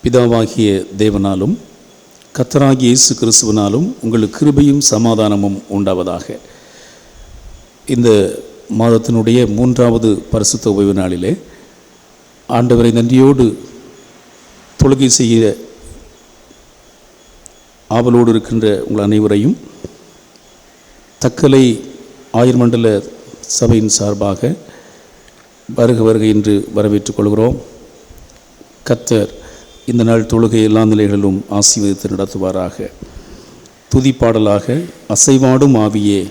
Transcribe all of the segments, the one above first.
பிதாவாகிய தேவனாலும் கர்த்தராகிய இயேசு கிறிஸ்துவினாலும் உங்களுக்கு கிருபையும் சமாதானமும் உண்டாவதாக. இந்த மாதத்தினுடைய 3வது பரிசுத்த ஓய்வு நாளிலே ஆண்டவரை நன்றியோடு தொழுகை செய்ய ஆவலோடு இருக்கின்ற உங்கள் அனைவரையும் தக்கலை ஆயர் மண்டல சபையின் சார்பாக வருக என்று வரவேற்றுக் கொள்கிறோம். கர்த்தர் இந்த நாள் தொழுகை எல்லா நிலைகளிலும் ஆசீர்வதித்து நடத்துவாராக. துதிப்பாடலாக அசைவாடும் ஆவியே,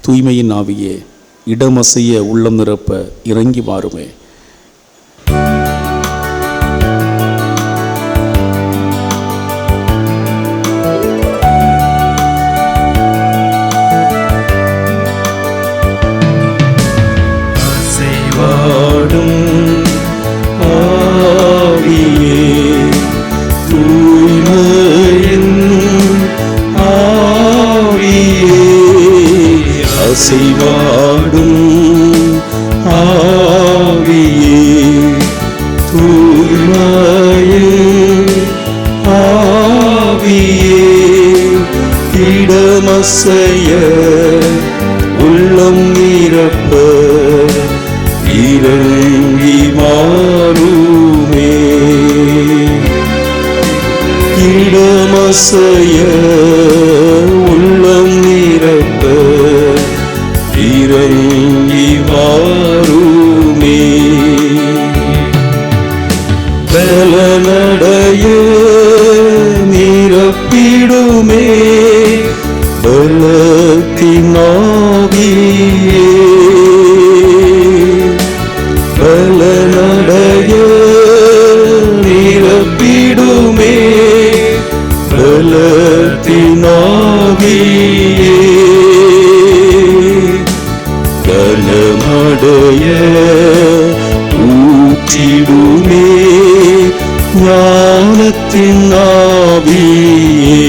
தூய்மையின் ஆவியே, இடமசைய உள்ளம் நிரப்ப இறங்கி வாருமே. அசைவாடும் ஆவியே, தூய்மையின் ஆவியே, இடமசைய உள்ளம் நிரப்ப இறங்கி வாருமே. இடமசைய உள்ளம் நிரப்ப இறங்கி வாருமே. பலனடைய நிரப்பிடுமே பலத்தின் ஆவியே. பலனடைய நிரப்பிடுமே பலத்தின் ஆவியே. கனமடைய ஊற்றிடுமே ஞானத்தின் ஆவியே.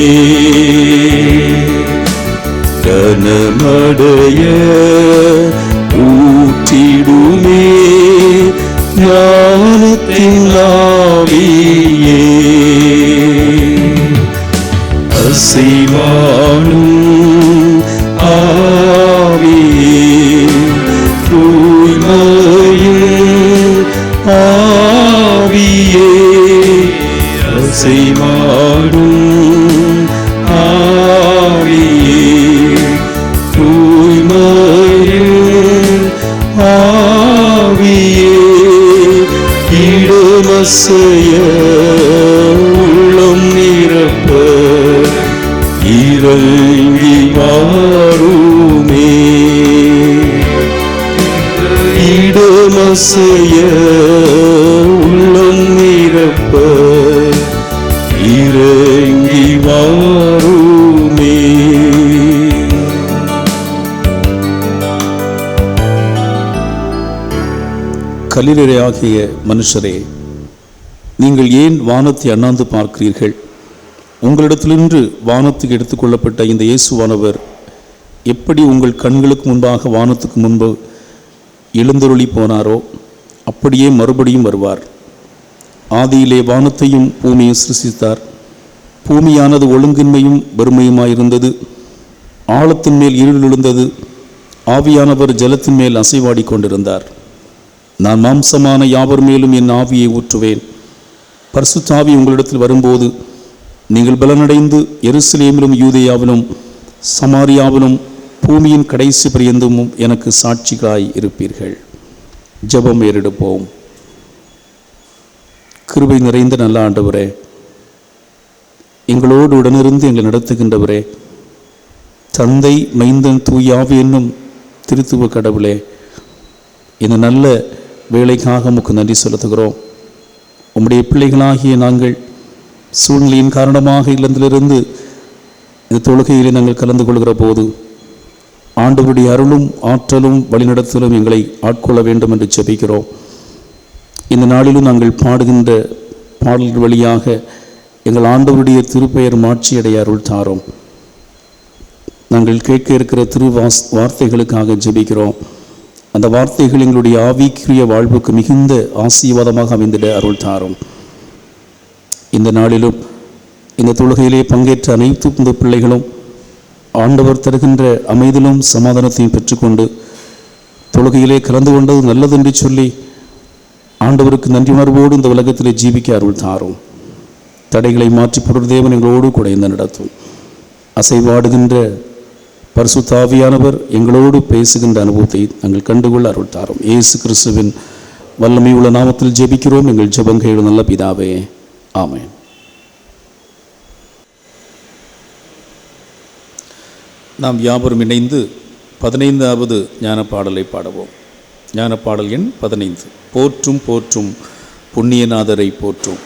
கனமடைய ஊற்றிடுமே ஞானத்தின் ஆவியே. அசைவாடும் ஆவியே, தூய்மையின் ஆவியே, அசைவாடும் ஆவியே, தூய்மையின் ஆவியே, இடமசைய உள்ளம் நிரப்ப இறங்கி வாருமே. இடமசைய உள்ளம் நிரப்ப இறங்கி வாருமே. கலிலேயராகிய மனுஷரே, நீங்கள் ஏன் வானத்தை அண்ணாந்து பார்க்கிறீர்கள்? உங்களிடத்திலிருந்து வானத்துக்கு எடுத்துக்கொள்ளப்பட்ட இந்த இயேசுவானவர் எப்படி உங்கள் கண்களுக்கு முன்பாக வானத்துக்கு முன்பு எழுந்தருளி போனாரோ அப்படியே மறுபடியும் வருவார். ஆதியிலே வானத்தையும் பூமியையும் சிருஷ்டித்தார். பூமியானது ஒழுங்கின்மையும் வெறுமையுமாயிருந்தது. ஆழத்தின் மேல் இருள் விழுந்தது. ஆவியானவர் ஜலத்தின் மேல் அசைவாடி கொண்டிருந்தார். நான் மாம்சமான யாவர் மேலும் என் ஆவியை ஊற்றுவேன். பரிசுத்த ஆவி உங்களிடத்தில் வரும்போது நீங்கள் பலனடைந்து எருசலேமிலும் யூதேயாவிலும் சமாரியாவிலும் பூமியின் கடைசி பரியந்தமும் எனக்கு சாட்சிகளாய் இருப்பீர்கள். ஜெபம் ஏறெடுப்போம். கிருபை நிறைந்த நல்ல ஆண்டவரே, எங்களோடு உடனிருந்து எங்களை நடத்துகின்றவரே, தந்தை மைந்தன் தூயாவி என்னும் திருத்துவ கடவுளே, இந்த நல்ல வேலைக்காக உமக்கு நன்றி செலுத்துகிறோம். உம்முடைய பிள்ளைகளாகிய நாங்கள் சூழ்நிலையின் காரணமாக இல்லத்திலிருந்து இந்த தொழுகையிலே நாங்கள் கலந்து கொள்கிற போது ஆண்டவருடைய அருளும் ஆற்றலும் வழிநடத்தலும் எங்களை ஆட்கொள்ள வேண்டும் என்று ஜெபிக்கிறோம். இந்த நாளிலும் நாங்கள் பாடுகின்ற பாடல்கள் வழியாக எங்கள் ஆண்டவருடைய திருப்பெயர் மாட்சியடைய அருள் தாரோம். நாங்கள் கேட்க இருக்கிற வார்த்தைகளுக்காக ஜெபிக்கிறோம். அந்த வார்த்தைகள் எங்களுடைய ஆவிக்குரிய வாழ்வுக்கு மிகுந்த ஆசீர்வாதமாக அமைந்திட அருள் தாரும். இந்த நாளிலும் இந்த தொழுகையிலே பங்கேற்ற அனைத்து இந்த பிள்ளைகளும் ஆண்டவர் தருகின்ற அமைதியிலும் சமாதானத்தையும் பெற்றுக்கொண்டு தொழுகையிலே கலந்து கொண்டது நல்லதென்று சொல்லி ஆண்டவருக்கு நன்றி உணர்வோடு இந்த உலகத்திலே ஜீவிக்க அருள் தாரும். தடைகளை மாற்றி பொருள் தேவன் எங்களோடு கூட இந்த நடத்தும். அசைவாடுகின்ற பரிசுத்த ஆவியானவர் எங்களோடு பேசுகின்ற அனுபவத்தை நாங்கள் கண்டுகொள்ள அருள் தாரும். இயேசு கிறிஸ்துவின் வல்லமை உள்ள நாமத்தில் ஜெபிக்கிறோம் எங்கள் ஜெபங்கள் நல்ல பிதாவே, ஆமென். நாம் யாவரும் இணைந்து 15வது ஞான பாடலை பாடுவோம். ஞான பாடல் எண் 15. போற்றும் போற்றும் புண்ணியநாதரை போற்றும்.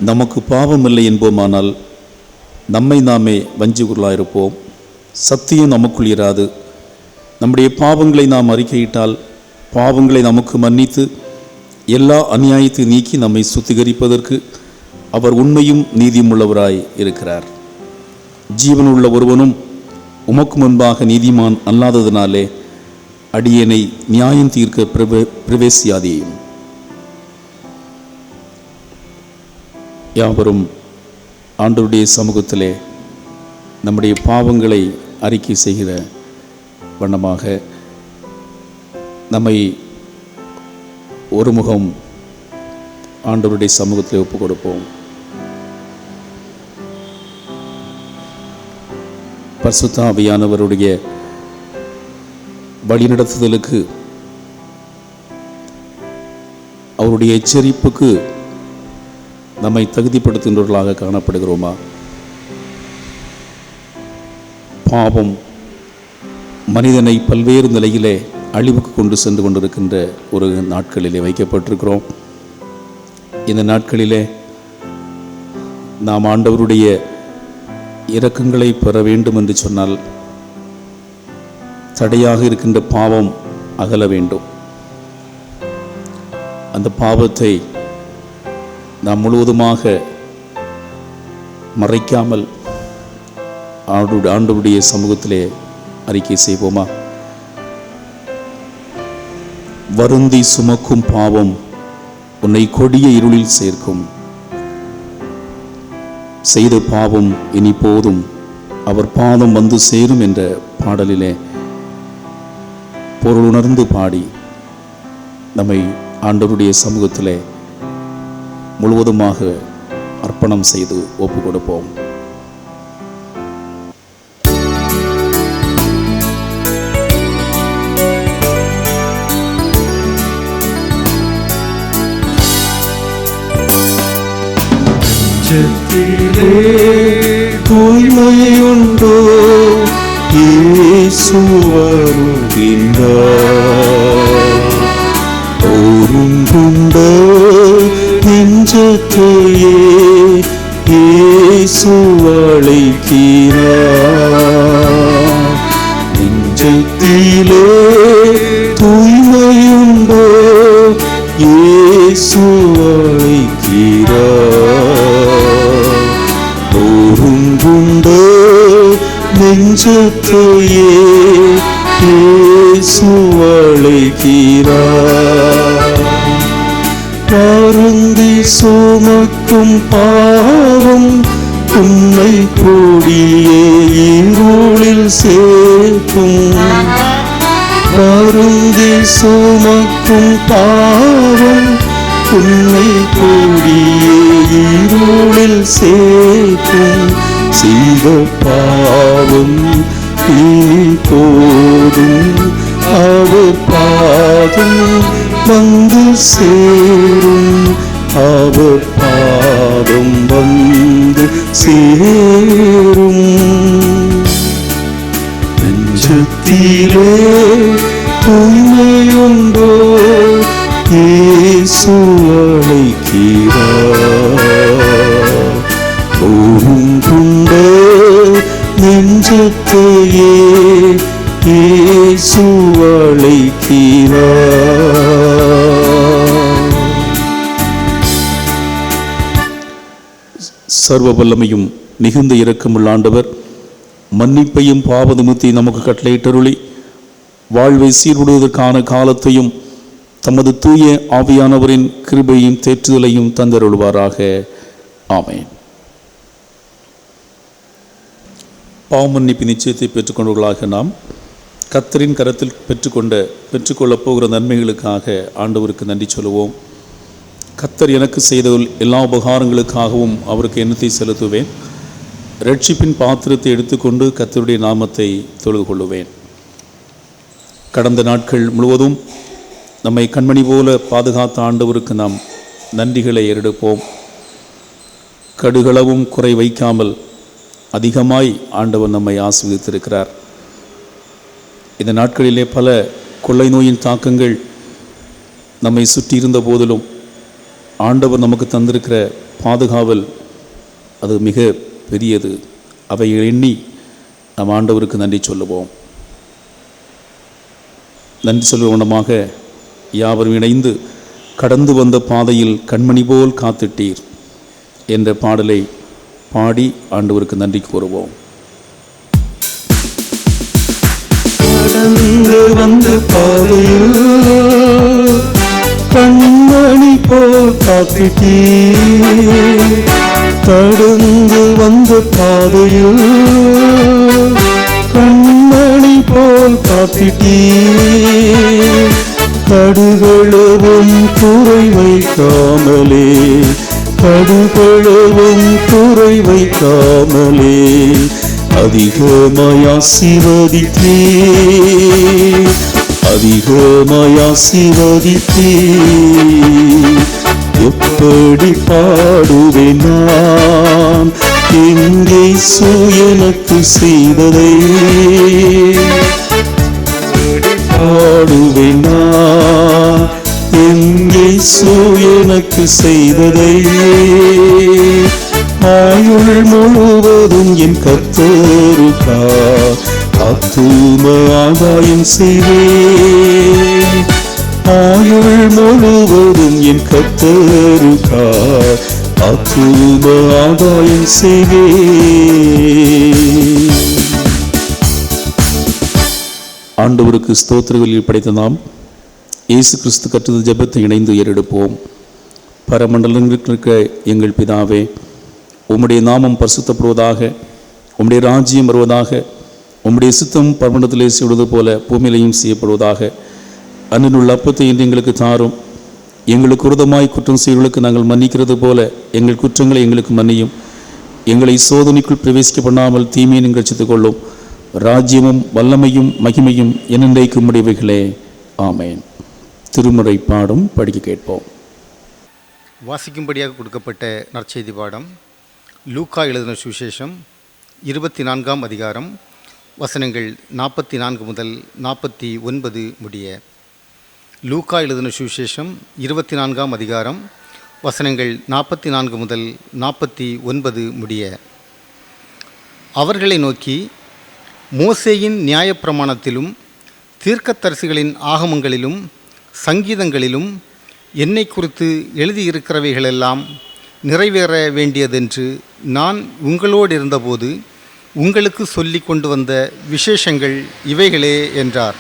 நமக்கு பாவம் இல்லை என்போமானால் நம்மை நாமே வஞ்சிக்குள்ளாயிருப்போம். சத்தியம் நமக்குள் இராது. நம்முடைய பாவங்களை நாம் அறிக்கையிட்டால் பாவங்களை நமக்கு மன்னித்து எல்லா அநியாயத்தை நீக்கி நம்மை சுத்திகரிப்பதற்கு அவர் உண்மையும் நீதியும் உள்ளவராய் இருக்கிறார். ஜீவனுள்ள ஒருவனும் உமக்கு முன்பாக நீதிமான் அல்லாததினாலே அடியேனை நியாயம் தீர்க்க பிரவேசியாதேயும். யாவரும் ஆண்டவருடைய சமூகத்திலே நம்முடைய பாவங்களை அறிக்கை செய்கிற வண்ணமாக நம்மை ஒருமுகம் ஆண்டவருடைய சமூகத்திலே ஒப்புக் கொடுப்போம். பரிசுத்த ஆவியானவருடைய வழிநடத்துதலுக்கு, அவருடைய எச்சரிப்புக்கு நம்மை தகுதிப்படுத்துகின்றவர்களாக காணப்படுகிறோமா? பாவம் மனிதனை பல்வேறு நிலையிலே அழிவுக்கு கொண்டு சென்று கொண்டிருக்கின்ற ஒரு நாட்களிலே வைக்கப்பட்டிருக்கிறோம். இந்த நாட்களிலே நாம் ஆண்டவருடைய இரக்கங்களை பெற வேண்டும் என்று சொன்னால் தடையாக இருக்கின்ற பாவம் அகல வேண்டும். அந்த பாவத்தை நாம் முழுவதுமாக மறைக்காமல் ஆண்டவருடைய சமூகத்திலே அறிக்கை செய்வோமா? வருந்தி சுமக்கும் பாவம் உன்னை கொடிய இருளில் சேர்க்கும். செய்த பாவம் இனி போதும், அவர் பாதம் வந்து சேரும் என்ற பாடலிலே பொருள் உணர்ந்து பாடி நம்மை ஆண்டவருடைய சமூகத்திலே முழுவதுமாக அர்ப்பணம் செய்து ஒப்பு கொடுப்போம். தூய்மையுண்டோ இயேசு வருகின்றார். ஒருங்குண்ட நெஞ்சத்தையே இயேசு அழைக்கிறார். நெஞ்சத்திலே தூய்மையுண்டோ இயேசு அழைக்கிறார். ஒருங்குண்ட நெஞ்சத்தையே இயேசு அழைக்கிறார். வருந்தி சுமக்கும் பாவம் உன்னை கொடிய இருளில் சேர்க்கும். வருந்தி சுமக்கும் பாவம் உன்னை கொடிய இருளில் சேர்க்கும். செய்த பாவம் இனி போதும், அவர் பாதம் வந்து சேரும். அவர் பாதம் வந்து சேரும். நெஞ்சத்திலே தூய்மையுண்டோ இயேசு அழைக்கிறார். ஒருங்குண்ட நெஞ்சத்தையே இயேசு அழைக்கிறார். சர்வ வல்லமையும் மிகுந்த இரக்கமுள்ள ஆண்டவர் மன்னிப்பையும் பாவ நிமித்தை நமக்கு கட்டளையிட்டருளி வாழ்வை சீர்விடுவதற்கான காலத்தையும் தமது தூய ஆவியானவரின் கிருபையும் தேற்றுதலையும் தந்தருள்வாராக. ஆமென். பாவ மன்னிப்பு நிச்சயத்தை பெற்றுக்கொண்டவர்களாக நாம் கர்த்தரின் கரத்தில் பெற்றுக்கொள்ளப் போகிற நன்மைகளுக்காக ஆண்டவருக்கு நன்றி சொல்லுவோம். கர்த்தர் எனக்கு செய்த எல்லா உபகாரங்களுக்காகவும் அவருக்கு எண்ணத்தை செலுத்துவேன். இரட்சிப்பின் பாத்திரத்தை எடுத்துக்கொண்டு கர்த்தருடைய நாமத்தை தொழுது கொள்ளுவேன். கடந்த நாட்கள் முழுவதும் நம்மை கண்மணி போல பாதுகாத்த ஆண்டவருக்கு நாம் நன்றிகளை ஏறெடுப்போம். கடுகளவும் குறை வைக்காமல் அதிகமாய் ஆண்டவர் நம்மை ஆசீர்வதித்திருக்கிறார். இந்த நாட்களிலே பல கொள்ளை நோயின் தாக்கங்கள் நம்மை சுற்றியிருந்த போதிலும் ஆண்டவர் நமக்கு தந்திருக்கிற பாதுகாவல் அது மிக பெரியது. அவை எண்ணி நம் ஆண்டவருக்கு நன்றி சொல்லுவோம். நன்றி சொல்லுவனமாக யாவரும் இணைந்து கடந்து வந்த பாதையில் கண்மணி போல் காத்திட்டீர் என்ற பாடலை பாடி ஆண்டவருக்கு நன்றி கூறுவோம். கடந்து வந்த பாதையில் கண்மணி போல் காத்திட்டீர். கடந்து வந்த பாதையில் கண்மணி போல் காத்திட்டீர். கடுகளவும் குறை வைக்காமலே, கடுகளவும் குறை வைக்காமலே அதிகமாய் ஆசீர்வதித்தீர், அதிகமாய் ஆசீர்வதித்தீர். எப்படி பாடுவேன் நான் எங்கே எனக்கு செய்ததை, பாடுவேன் நான் எங்கே எனக்கு செய்ததை. ஆயுள் முழுவதும் என் கர்த்தருக்கா ஆத்தும ஆதாயம் செய்வேன், ஆயுள் முழுவதும் என் கர்த்தருக்கா ஆத்தும ஆதாயம் செய்வேன். ஆண்டவருக்கு ஸ்தோத்திரங்களில் படைத்த நாம் இயேசு கிறிஸ்து கற்றது ஜெபத்தை இணைந்து ஏறெடுப்போம். பரமண்டலங்களுக்கு இருக்க எங்கள் பிதாவே, உம்முடைய நாமம் பரிசுத்தப்படுவதாக, உம்முடைய ராஜ்யம் வருவதாக, உம்முடைய சித்தம் பரமண்டலத்திலே செய்வது போல பூமியிலையும் செய்யப்படுவதாக. அன்றினுள்ள அப்பத்தை இன்று எங்களுக்கு தாரும், எங்களுக்கு விரோதமாய் குற்றம் செய்வர்களுக்கு நாங்கள் மன்னிக்கிறது போல எங்கள் குற்றங்களை எங்களுக்கு மன்னியும், எங்களை சோதனைக்குள் பிரவேசிக்க பண்ணாமல் தீமையை நீங்கள் ரட்சித்துக் கொள்ளும். ராஜ்யமும் வல்லமையும் மகிமையும் என்னென்றைக்கு உம்முடையவைகளே. ஆமேன். திருமுறை பாடும் படிக்க கேட்போம். வாசிக்கும்படியாக கொடுக்கப்பட்ட நற்செய்தி பாடம் லூக்கா எழுதின சுவிசேஷம் 24ஆம் அதிகாரம் வசனங்கள் 44 முதல் 49 முடிய. லூக்கா எழுதின சுவிசேஷம் 24ஆம் அதிகாரம் வசனங்கள் 44 முதல் 49 முடிய. அவர்களை நோக்கி, மோசேயின் நியாயப்பிரமாணத்திலும் தீர்க்கதரிசிகளின் ஆகமங்களிலும் சங்கீதங்களிலும் என்னை குறித்து எழுதியிருக்கிறவைகளெல்லாம் நிறைவேற வேண்டியதென்று நான் உங்களோடு இருந்தபோது உங்களுக்கு சொல்லி கொண்டு வந்த விசேஷங்கள் இவைகளே என்றார்.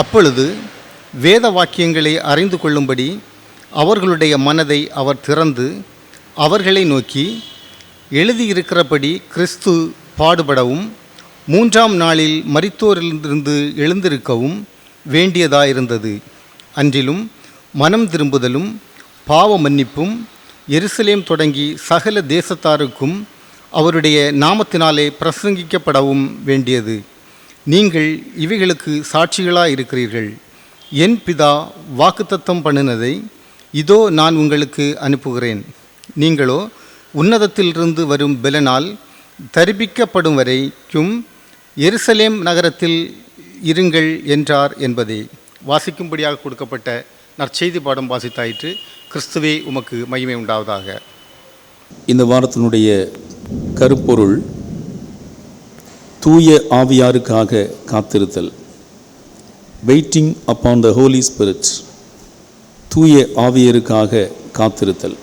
அப்பொழுது வேத வாக்கியங்களை அறிந்து கொள்ளும்படி அவர்களுடைய மனதை அவர் திறந்து அவர்களை நோக்கி, எழுதியிருக்கிறபடி கிறிஸ்து பாடுபடவும் 3ஆம் நாளில் மரித்தோரிலிருந்து எழுந்திருக்கவும் வேண்டியதாயிருந்தது. அன்றிலும் மனம் திரும்புதலும் பாவ மன்னிப்பும் எருசலேம் தொடங்கி சகல தேசத்தாருக்கும் அவருடைய நாமத்தினாலே பிரசங்கிக்கப்படவும் வேண்டியது. நீங்கள் இவைகளுக்கு சாட்சிகளாக இருக்கிறீர்கள். என் பிதா வாக்குத்தத்தம் பண்ணினதை இதோ நான் உங்களுக்கு அனுப்புகிறேன். நீங்களோ உன்னதத்திலிருந்து வரும் பெலனால் தரிப்பிக்கப்படும் வரைக்கும் எருசலேம் நகரத்தில் இருங்கள் என்றார் என்பதே. வாசிக்கும்படியாக கொடுக்கப்பட்ட நற்செய்தி பாடம் வாசித்தாயிற்று. கிறிஸ்துவே உமக்கு மகிமை உண்டாவதாக. இந்த வாரத்தினுடைய கருப்பொருள் தூய ஆவியாருக்காக காத்திருத்தல். Waiting upon the Holy Spirit. தூய ஆவியருக்காக காத்திருத்தல்.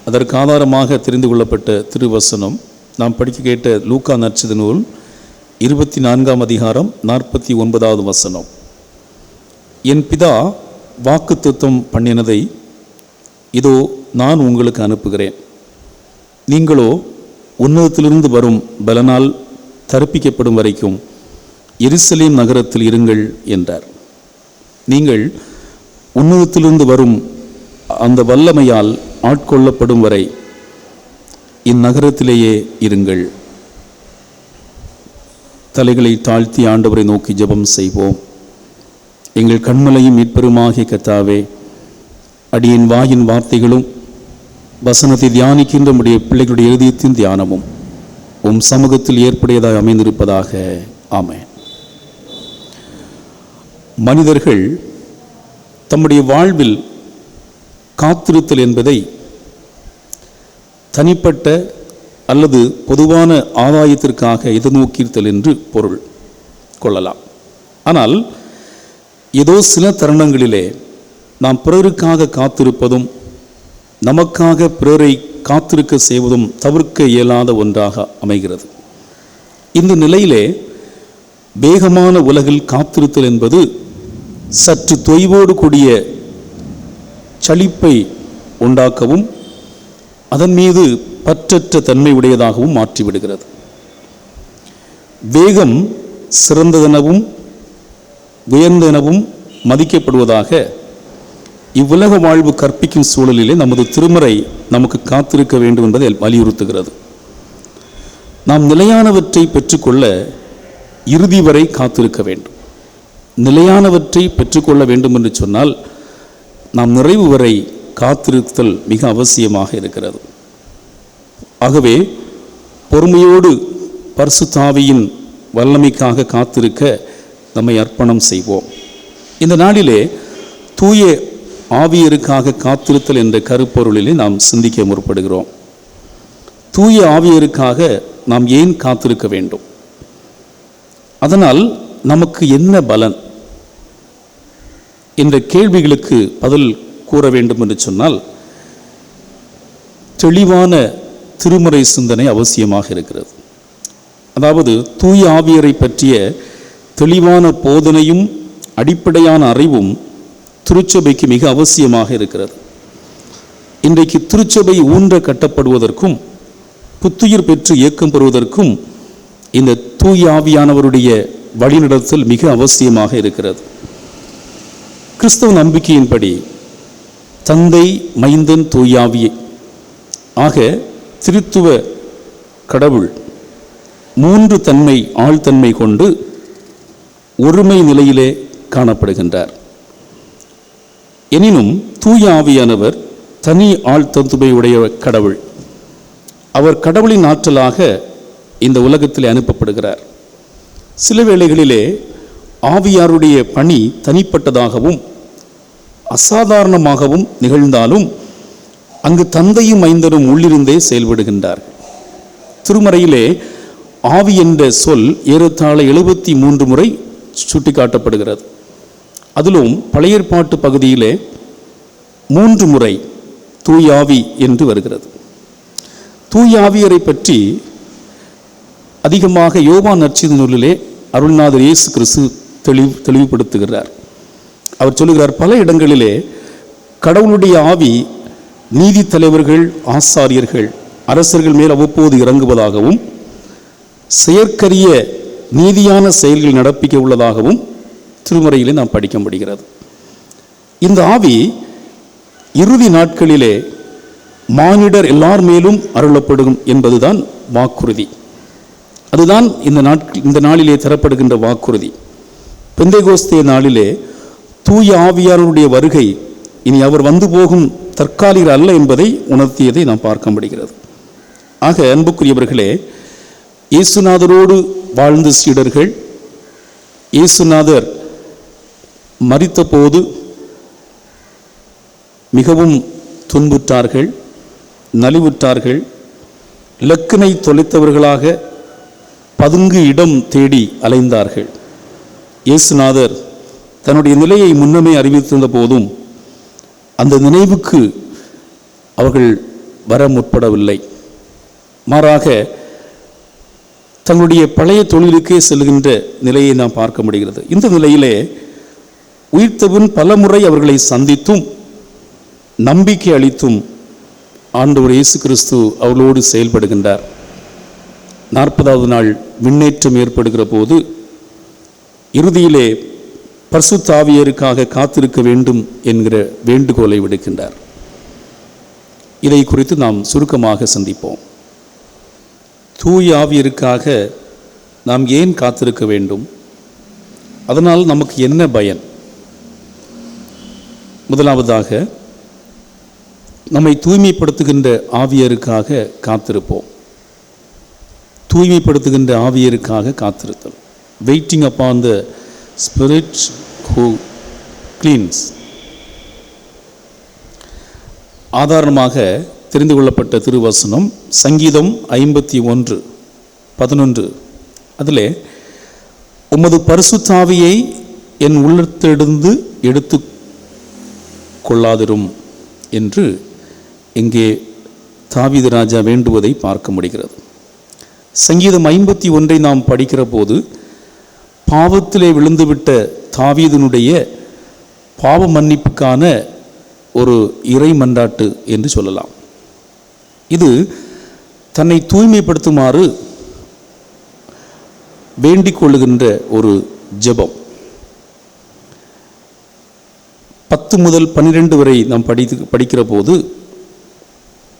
அதற்கு ஆதாரமாக தெரிந்து கொள்ளப்பட்ட திருவசனம் நாம் படிக்க கேட்ட லூக்கா நற்செய்தி நூல் 24ஆம் அதிகாரம் 49வது வசனம். என் பிதா வாக்குத்தத்தம் பண்ணினதை இதோ நான் உங்களுக்கு அனுப்புகிறேன். நீங்களோ உன்னதத்திலிருந்து வரும் பலனால் தரிப்பிக்கப்படும் வரைக்கும் எருசலேம் நகரத்தில் இருங்கள் என்றார். நீங்கள் உன்னதத்திலிருந்து வரும் அந்த வல்லமையால் ஆட்கொள்ளப்படும் வரை இந்நகரத்திலேயே இருங்கள். தலைகளை தாழ்த்தி ஆண்டவரை நோக்கி ஜெபம் செய்வோம். எங்கள் கண்மலையும் மீட்பெருமாகிய கர்த்தாவே, அடியின் வாயின் வார்த்தைகளும் வசனத்தை தியானிக்கின்ற நம்முடைய பிள்ளைகளுடைய இருதயத்தின் தியானமும் உம் சமூகத்தில் ஏற்புடையதாக அமைந்திருப்பதாக. ஆமென். மனிதர்கள் தம்முடைய வாழ்வில் காத்திருத்தல் என்பதை தனிப்பட்ட அல்லது பொதுவான ஆதாயத்திற்காக எதிர்நோக்கியிருத்தல் என்று பொருள் கொள்ளலாம். ஆனால் ஏதோ சில தருணங்களிலே நாம் பிறருக்காக காத்திருப்பதும் நமக்காக பிறரை காத்திருக்க செய்வதும் தவிர்க்க இயலாத ஒன்றாக அமைகிறது. இந்த நிலையிலே வேகமான உலகில் காத்திருத்தல் என்பது சற்று தொய்வோடு கூடிய சலிப்பை உண்டாக்கவும் அதன் மீது பற்றற்ற தன்மை உடையதாகவும் மாற்றிவிடுகிறது. வேகம் சிறந்ததெனவும் உயர்ந்தெனவும் மதிக்கப்படுவதாக இவ்வுலக வாழ்வு கற்பிக்கும் சூழலிலே நமது திருமறை நமக்கு காத்திருக்க வேண்டும் என்பதை வலியுறுத்துகிறது. நாம் நிலையானவற்றை பெற்றுக்கொள்ள இறுதி வரை காத்திருக்க வேண்டும். நிலையானவற்றை பெற்றுக்கொள்ள வேண்டும் என்று சொன்னால் நாம் நிறைவு வரை காத்திருத்தல் மிக அவசியமாக இருக்கிறது. ஆகவே பொறுமையோடு பரிசுத்த ஆவியின் வல்லமைக்காக காத்திருக்க நம்மை அர்ப்பணம் செய்வோம். இந்த நாளிலே தூய ஆவியருக்காக காத்திருத்தல் என்ற கருப்பொருளிலே நாம் சிந்திக்க முற்படுகிறோம். தூய ஆவியருக்காக நாம் ஏன் காத்திருக்க வேண்டும்? அதனால் நமக்கு என்ன பலன் என்ற கேள்விகளுக்கு பதில் கூற வேண்டும் என்று சொன்னால் தெளிவான திருமறை சிந்தனை அவசியமாக இருக்கிறது. அதாவது தூய ஆவியரை பற்றிய தெளிவான போதனையும் அடிப்படையான அறிவும் திருச்சபைக்கு மிக அவசியமாக இருக்கிறது. இன்றைக்கு திருச்சபை ஊன்ற கட்டப்படுவதற்கும் புத்துயிர் பெற்று இயக்கம் பெறுவதற்கும் இந்த தூய ஆவியானவருடைய வழிநடத்தல் மிக அவசியமாக இருக்கிறது. கிறிஸ்தவ நம்பிக்கையின்படி தந்தை, மைந்தன், தூயாவியை ஆக திருத்துவ கடவுள் மூன்று தன்மை ஆழ்தன்மை கொண்டு ஒருமை நிலையிலே காணப்படுகின்றார். எனினும் தூய ஆவியானவர் தனி ஆழ்தன்மையுடைய கடவுள். அவர் கடவுளின் ஆற்றலாக இந்த உலகத்தில் அனுப்பப்படுகிறார். சில வேளைகளிலே ஆவியாருடைய பணி தனிப்பட்டதாகவும் அசாதாரணமாகவும் நிகழ்ந்தாலும் அங்கு தந்தையும் மைந்தரும் உள்ளிருந்தே செயல்படுகின்றார். திருமறையிலே ஆவி என்ற சொல் ஏறத்தாழ 73 முறை சுட்டிக்காட்டப்படுகிறது. அதிலும் பழைய ஏற்பாட்டு பகுதியிலே 3 முறை தூய ஆவி என்று வருகிறது. தூய ஆவியரை பற்றி அதிகமாக யோவான் நற்செய்தி நூலிலே அருள்நாதர் இயேசு கிறிஸ்து தெளிவுபடுத்துகிறார். அவர் சொல்லுகிறார், பல இடங்களிலே கடவுளுடைய ஆவி நீதி தலைவர்கள், ஆசாரியர்கள், அரசர்கள் மேல் அவ்வப்போது இறங்குவதாகவும் செயற்கரிய நீதியான செயல்கள் நடப்பிக்க உள்ளதாகவும் திருமறையிலே நாம் படிக்க முடிகிறது. இந்த ஆவி இறுதி நாட்களிலே மானிடர் எல்லார் மேலும் அருளப்படும் என்பதுதான் வாக்குறுதி. அதுதான் இந்த நாளிலே தரப்படுகின்ற வாக்குறுதி. பெந்தேகோஸ்தே நாளிலே தூய ஆவியாருடைய வருகை இனி அவர் வந்து போகும் தற்காலிக அல்ல என்பதை உணர்த்தியதை நாம் பார்க்க முடிகிறது. ஆக அன்புக்குரியவர்களே, இயேசுநாதரோடு வாழ்ந்த சீடர்கள் இயேசுநாதர் மரித்த போது மிகவும் துன்புற்றார்கள், நலிவுற்றார்கள். இலக்கினை தொலைத்தவர்களாக பதுங்கு இடம் தேடி அலைந்தார்கள். இயேசுநாதர் தன்னுடைய நிலையை முன்னமே அறிவித்திருந்த போதும் அந்த நினைவுக்கு அவர்கள் வர முற்படவில்லை. மாறாக தங்களுடைய பழைய தொழிலுக்கே செல்கின்ற நிலையை நாம் பார்க்க முடிகிறது. இந்த நிலையிலே உயிர்த்தபின் பல முறை அவர்களை சந்தித்தும் நம்பிக்கை அளித்தும் ஆண்டவர் இயேசு கிறிஸ்து அவர்களோடு செயல்படுகின்றார். 40வது நாள் விண்ணேற்றம் ஏற்படுகிற போது இறுதியிலே பரிசுத்த ஆவியருக்காக காத்திருக்க வேண்டும் என்கிற வேண்டுகோளை விடுக்கின்றார். இதை குறித்து நாம் சுருக்கமாக சிந்திப்போம். தூய ஆவியருக்காக நாம் ஏன் காத்திருக்க வேண்டும்? அதனால் நமக்கு என்ன பயன்? முதலாவதாக, நம்மை தூய்மைப்படுத்துகின்ற ஆவியருக்காக காத்திருப்போம். தூய்மைப்படுத்துகின்ற ஆவியருக்காக காத்திருத்தல், waiting upon the Spirit who cleanse. ஆதாரணமாக தெரிந்து கொள்ளப்பட்ட திருவசனம் சங்கீதம் 51:11. அதிலே உமது பரிசுத்த ஆவியை என் உள்ளத்திலிருந்து எடுத்து கொள்ளாதிரும் என்று இங்கே தாவீது ராஜா வேண்டுவதை பார்க்க முடிகிறது. சங்கீதம் 51 நாம் படிக்கிற போது பாவத்திலே விழுந்துவிட்ட தாவீதினுடைய பாவ மன்னிப்புக்கான ஒரு இறை மன்றாட்டு என்று சொல்லலாம். இது தன்னை தூய்மைப்படுத்துமாறு வேண்டிக் கொள்ளுகின்ற ஒரு ஜெபம். 10 முதல் 12 வரை நாம் படிக்கிற போது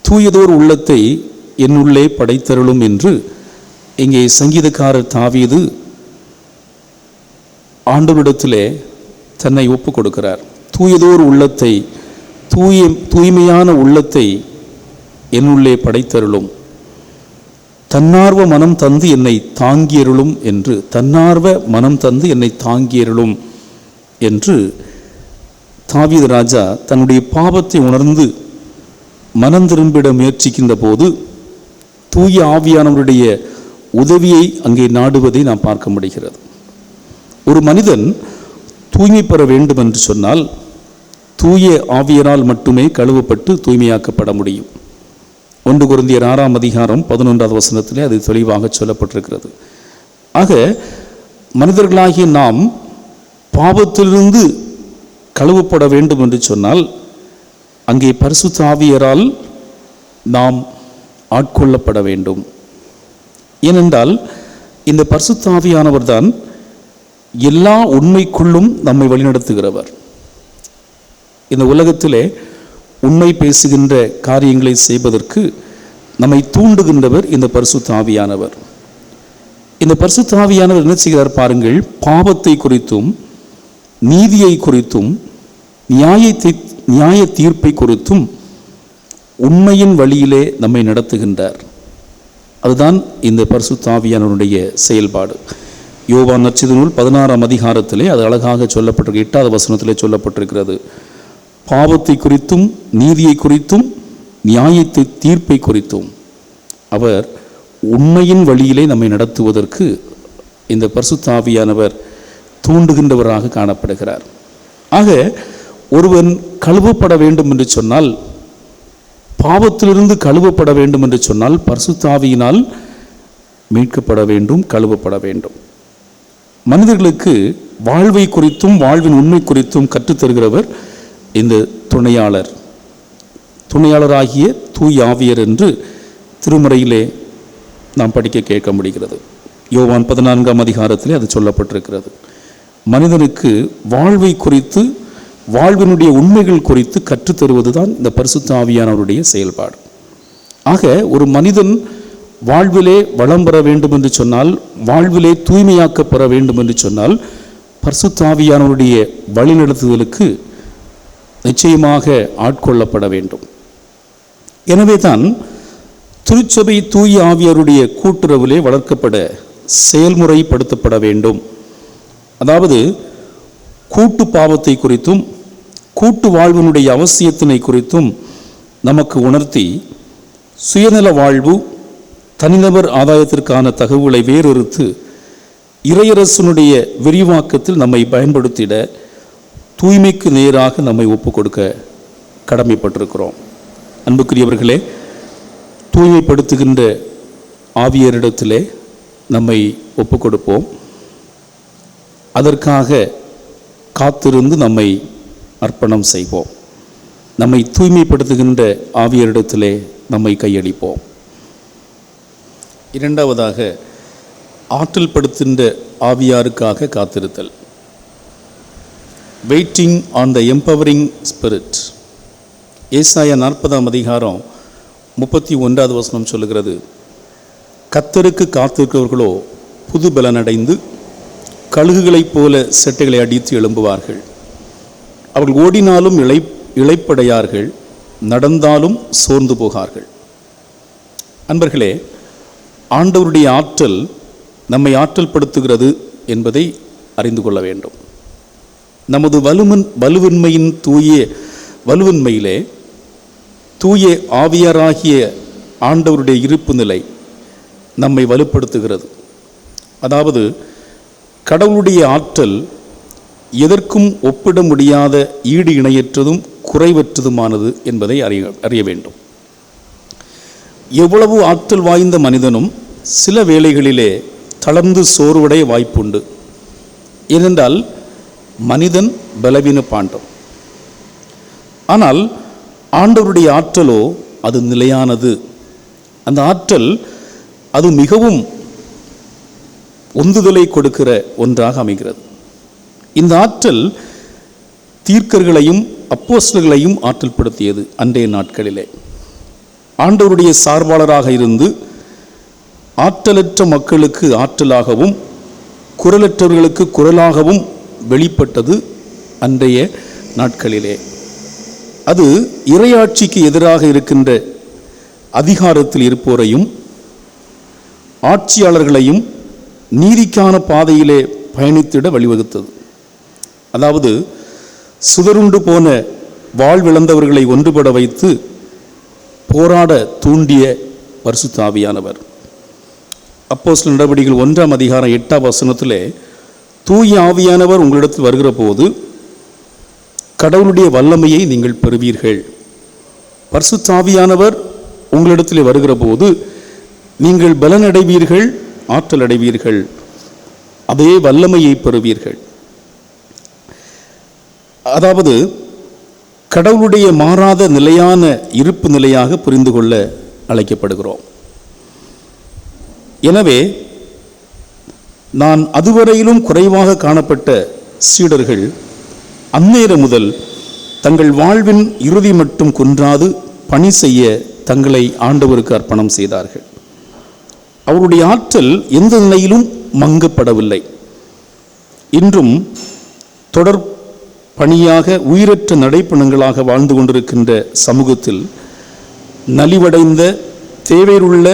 தூயதோர் உள்ளத்தை என்னுள்ளே படைத்தருளும் என்று இங்கே சங்கீதக்காரர் தாவீது ஆண்டவரிடத்திலே தன்னை ஒப்பு கொடுக்கிறார். தூயதோர் உள்ளத்தை, தூய்மையான உள்ளத்தை என்னுள்ளே படைத்தருளும், தன்னார்வ மனம் தந்து என்னை தாங்கியருளும் என்று, தன்னார்வ மனம் தந்து என்னை தாங்கியருளும் என்று தாவீது ராஜா தன்னுடைய பாவத்தை உணர்ந்து மனம் திரும்பிட முயற்சிக்கின்ற போது தூய ஆவியானவருடைய உதவியை அங்கே நாடுவதை நாம் பார்க்க முடிகிறது. ஒரு மனிதன் தூய்மை பெற வேண்டும் என்று சொன்னால் தூய ஆவியரால் மட்டுமே கழுவப்பட்டு தூய்மையாக்கப்பட முடியும். 1 கொரிந்தியர் 6ஆம் அதிகாரம் 11வது வசனத்திலே அது தெளிவாக சொல்லப்பட்டிருக்கிறது. ஆக மனிதர்களாகிய நாம் பாவத்திலிருந்து கழுவப்பட வேண்டும் என்று சொன்னால் அங்கே பரிசுத்த ஆவியரால் நாம் ஆட்கொள்ளப்பட வேண்டும். ஏனென்றால் இந்த பரிசுத்த ஆவியானவர் தான் எல்லா உண்மைக்குள்ளும் நம்மை வழிநடத்துகிறவர். இந்த உலகத்திலே உண்மை பேசுகின்ற காரியங்களை செய்வதற்கு நம்மை தூண்டுகின்றவர் இந்த பரிசுத்த ஆவியானவர். இந்த பரிசுத்த ஆவியானவர் என்ன செய்கிறார் பாருங்கள், பாவத்தை குறித்தும் நீதியை குறித்தும் நியாய தீர்ப்பை குறித்தும் உண்மையின் வழியிலே நம்மை நடத்துகின்றார். அதுதான் இந்த பரிசுத்த ஆவியானவருடைய செயல்பாடு. யோவான் நற்செய்தி நூல் 16ஆம் அதிகாரத்திலே அது அழகாக சொல்லப்பட்டிருக்கு. 8வது வசனத்திலே சொல்லப்பட்டிருக்கிறது, பாவத்தை குறித்தும் நீதியை குறித்தும் நியாயத்தை தீர்ப்பை குறித்தும் அவர் உண்மையின் வழியிலே நம்மை நடத்துவதற்கு இந்த பரிசுத்த ஆவியானவர் தூண்டுகின்றவராக காணப்படுகிறார். ஆக ஒருவன் கழுவப்பட வேண்டும் என்று சொன்னால், பாவத்திலிருந்து கழுவப்பட வேண்டும் என்று சொன்னால் பரிசுத்த ஆவியினால் மீட்கப்பட வேண்டும், கழுவப்பட வேண்டும். மனிதர்களுக்கு வாழ்வை குறித்தும் வாழ்வின் உண்மை குறித்தும் கற்றுத்தருகிறவர் இந்த துணையாளராகிய தூய் ஆவியர் என்று திருமறையிலே நாம் படிக்க கேட்க முடிகிறது. யோவான் 14ஆம் அதிகாரத்திலே அது சொல்லப்பட்டிருக்கிறது. மனிதனுக்கு வாழ்வை குறித்து வாழ்வினுடைய உண்மைகள் குறித்து கற்றுத்தருவதுதான் இந்த பரிசுத்த ஆவியானவருடைய செயல்பாடு. ஆக ஒரு மனிதன் வாழ்விலே வளம் பெற வேண்டும் என்று சொன்னால், வாழ்விலே தூய்மையாக்கப்பெற வேண்டும் என்று சொன்னால் பரிசுத்த ஆவியானவருடைய வழிநடத்துதலுக்கு நிச்சயமாக ஆட்கொள்ளப்பட வேண்டும். எனவே தான் திருச்சபை தூய ஆவியாருடைய கூட்டுறவிலே வளர்க்கப்பட செயல்முறைப்படுத்தப்பட வேண்டும். அதாவது கூட்டு பாவத்தை குறித்தும் கூட்டு வாழ்வினுடைய அவசியத்தினை குறித்தும் நமக்கு உணர்த்தி சுயநல வாழ்வு, தனிநபர் ஆதாயத்திற்கான தகவலை வேறறுத்து இறையரசனுடைய விரிவாக்கத்தில் நம்மை பயன்படுத்திட தூய்மைக்கு நேராக நம்மை ஒப்புக் கொடுக்க கடமைப்பட்டிருக்கிறோம். அன்புக்குரியவர்களே, தூய்மைப்படுத்துகின்ற ஆவியரிடத்திலே நம்மை ஒப்புக் கொடுப்போம். அதற்காக காத்திருந்து நம்மை அர்ப்பணம் செய்வோம். நம்மை தூய்மைப்படுத்துகின்ற ஆவியரிடத்திலே நம்மை கையளிப்போம். இரண்டாவதாக, ஆற்றல் படுத்துகின்ற ஆவியாருக்காக காத்திருத்தல். Waiting on the empowering Spirit. ஏசாயா 40ஆம் அதிகாரம் 31வது வசனம் சொல்லுகிறது, கர்த்தருக்கு காத்திருக்கிறவர்களோ புது பலனடைந்து கழுகுகளைப் போல செட்டைகளை அடித்து எழும்புவார்கள். அவர்கள் ஓடினாலும் இளைப்படையார்கள், நடந்தாலும் சோர்ந்து போகார்கள். அன்பர்களே, ஆண்டவருடைய ஆற்றல் நம்மை ஆற்றல் படுத்துகிறது என்பதை அறிந்து கொள்ள வேண்டும். நமது வலுவின்மையிலே தூய ஆவியாராகிய ஆண்டவருடைய இருப்பு நிலை நம்மை வலுப்படுத்துகிறது. அதாவது கடவுளுடைய ஆற்றல் எதற்கும் ஒப்பிட முடியாத, ஈடு இணையற்றதும் குறைவற்றதுமானது என்பதை அறிய வேண்டும். எவ்வளவு ஆற்றல் வாய்ந்த மனிதனும் சில வேளைகளிலே தளர்ந்து சோர்வடைய வாய்ப்புண்டு. ஏனென்றால் மனிதன் பலவீன பாண்டம். ஆனால் ஆண்டவருடைய ஆற்றலோ அது நிலையானது. அந்த ஆற்றல் அது மிகவும் உந்துதலை கொடுக்கிற ஒன்றாக அமைகிறது. இந்த ஆற்றல் தீர்க்கர்களையும் அப்போஸ்தலர்களையும் ஆற்றல் படுத்தியது. அன்றைய நாட்களிலே ஆண்டவருடைய சார்பாளராக இருந்து ஆற்றலற்ற மக்களுக்கு ஆற்றலாகவும் குரலற்றவர்களுக்கு குரலாகவும் வெளிப்பட்டது அன்றைய நாட்களிலே. அது இறையாட்சிக்கு எதிராக இருக்கின்ற அதிகாரத்தில் இருப்போரையும் ஆட்சியாளர்களையும் நீதிக்கான பாதையிலே பயணித்திட வழிவகுத்தது. அதாவது சுதருண்டு போன வாழ்விழந்தவர்களை ஒன்றுபட வைத்து போராட தூண்டிய பரிசுத்த ஆவியானவர். அப்போஸ்தலர் நடவடிக்கைகள் 1ஆம் அதிகாரம் 8ஆம் வசனத்திலே, தூய ஆவியானவர் உங்களிடத்தில் வருகிற போது கடவுளுடைய வல்லமையை நீங்கள் பெறுவீர்கள். பரிசுத்த ஆவியானவர் உங்களிடத்தில் வருகிற போது நீங்கள் பலன் அடைவீர்கள், ஆற்றல் அடைவீர்கள், அதே வல்லமையை பெறுவீர்கள். அதாவது கடவுளுடைய மாறாத நிலையான இருப்பு நிலையாக புரிந்து கொள்ள அழைக்கப்படுகிறோம். எனவே நான் அதுவரையிலும் குறைவாக காணப்பட்ட சீடர்கள் அந்நேரம் முதல் தங்கள் வாழ்வின் இறுதி மட்டும் குன்றாது பணி செய்ய தங்களை ஆண்டவருக்கு அர்ப்பணம் செய்தார்கள். அவருடைய ஆற்றல் எந்த நிலையிலும் மங்கப்படவில்லை. இன்றும் தொடர் பணியாக உயிரற்ற நடைப்பணங்களாக வாழ்ந்து கொண்டிருக்கின்ற சமூகத்தில் நலிவடைந்த தேவையுள்ள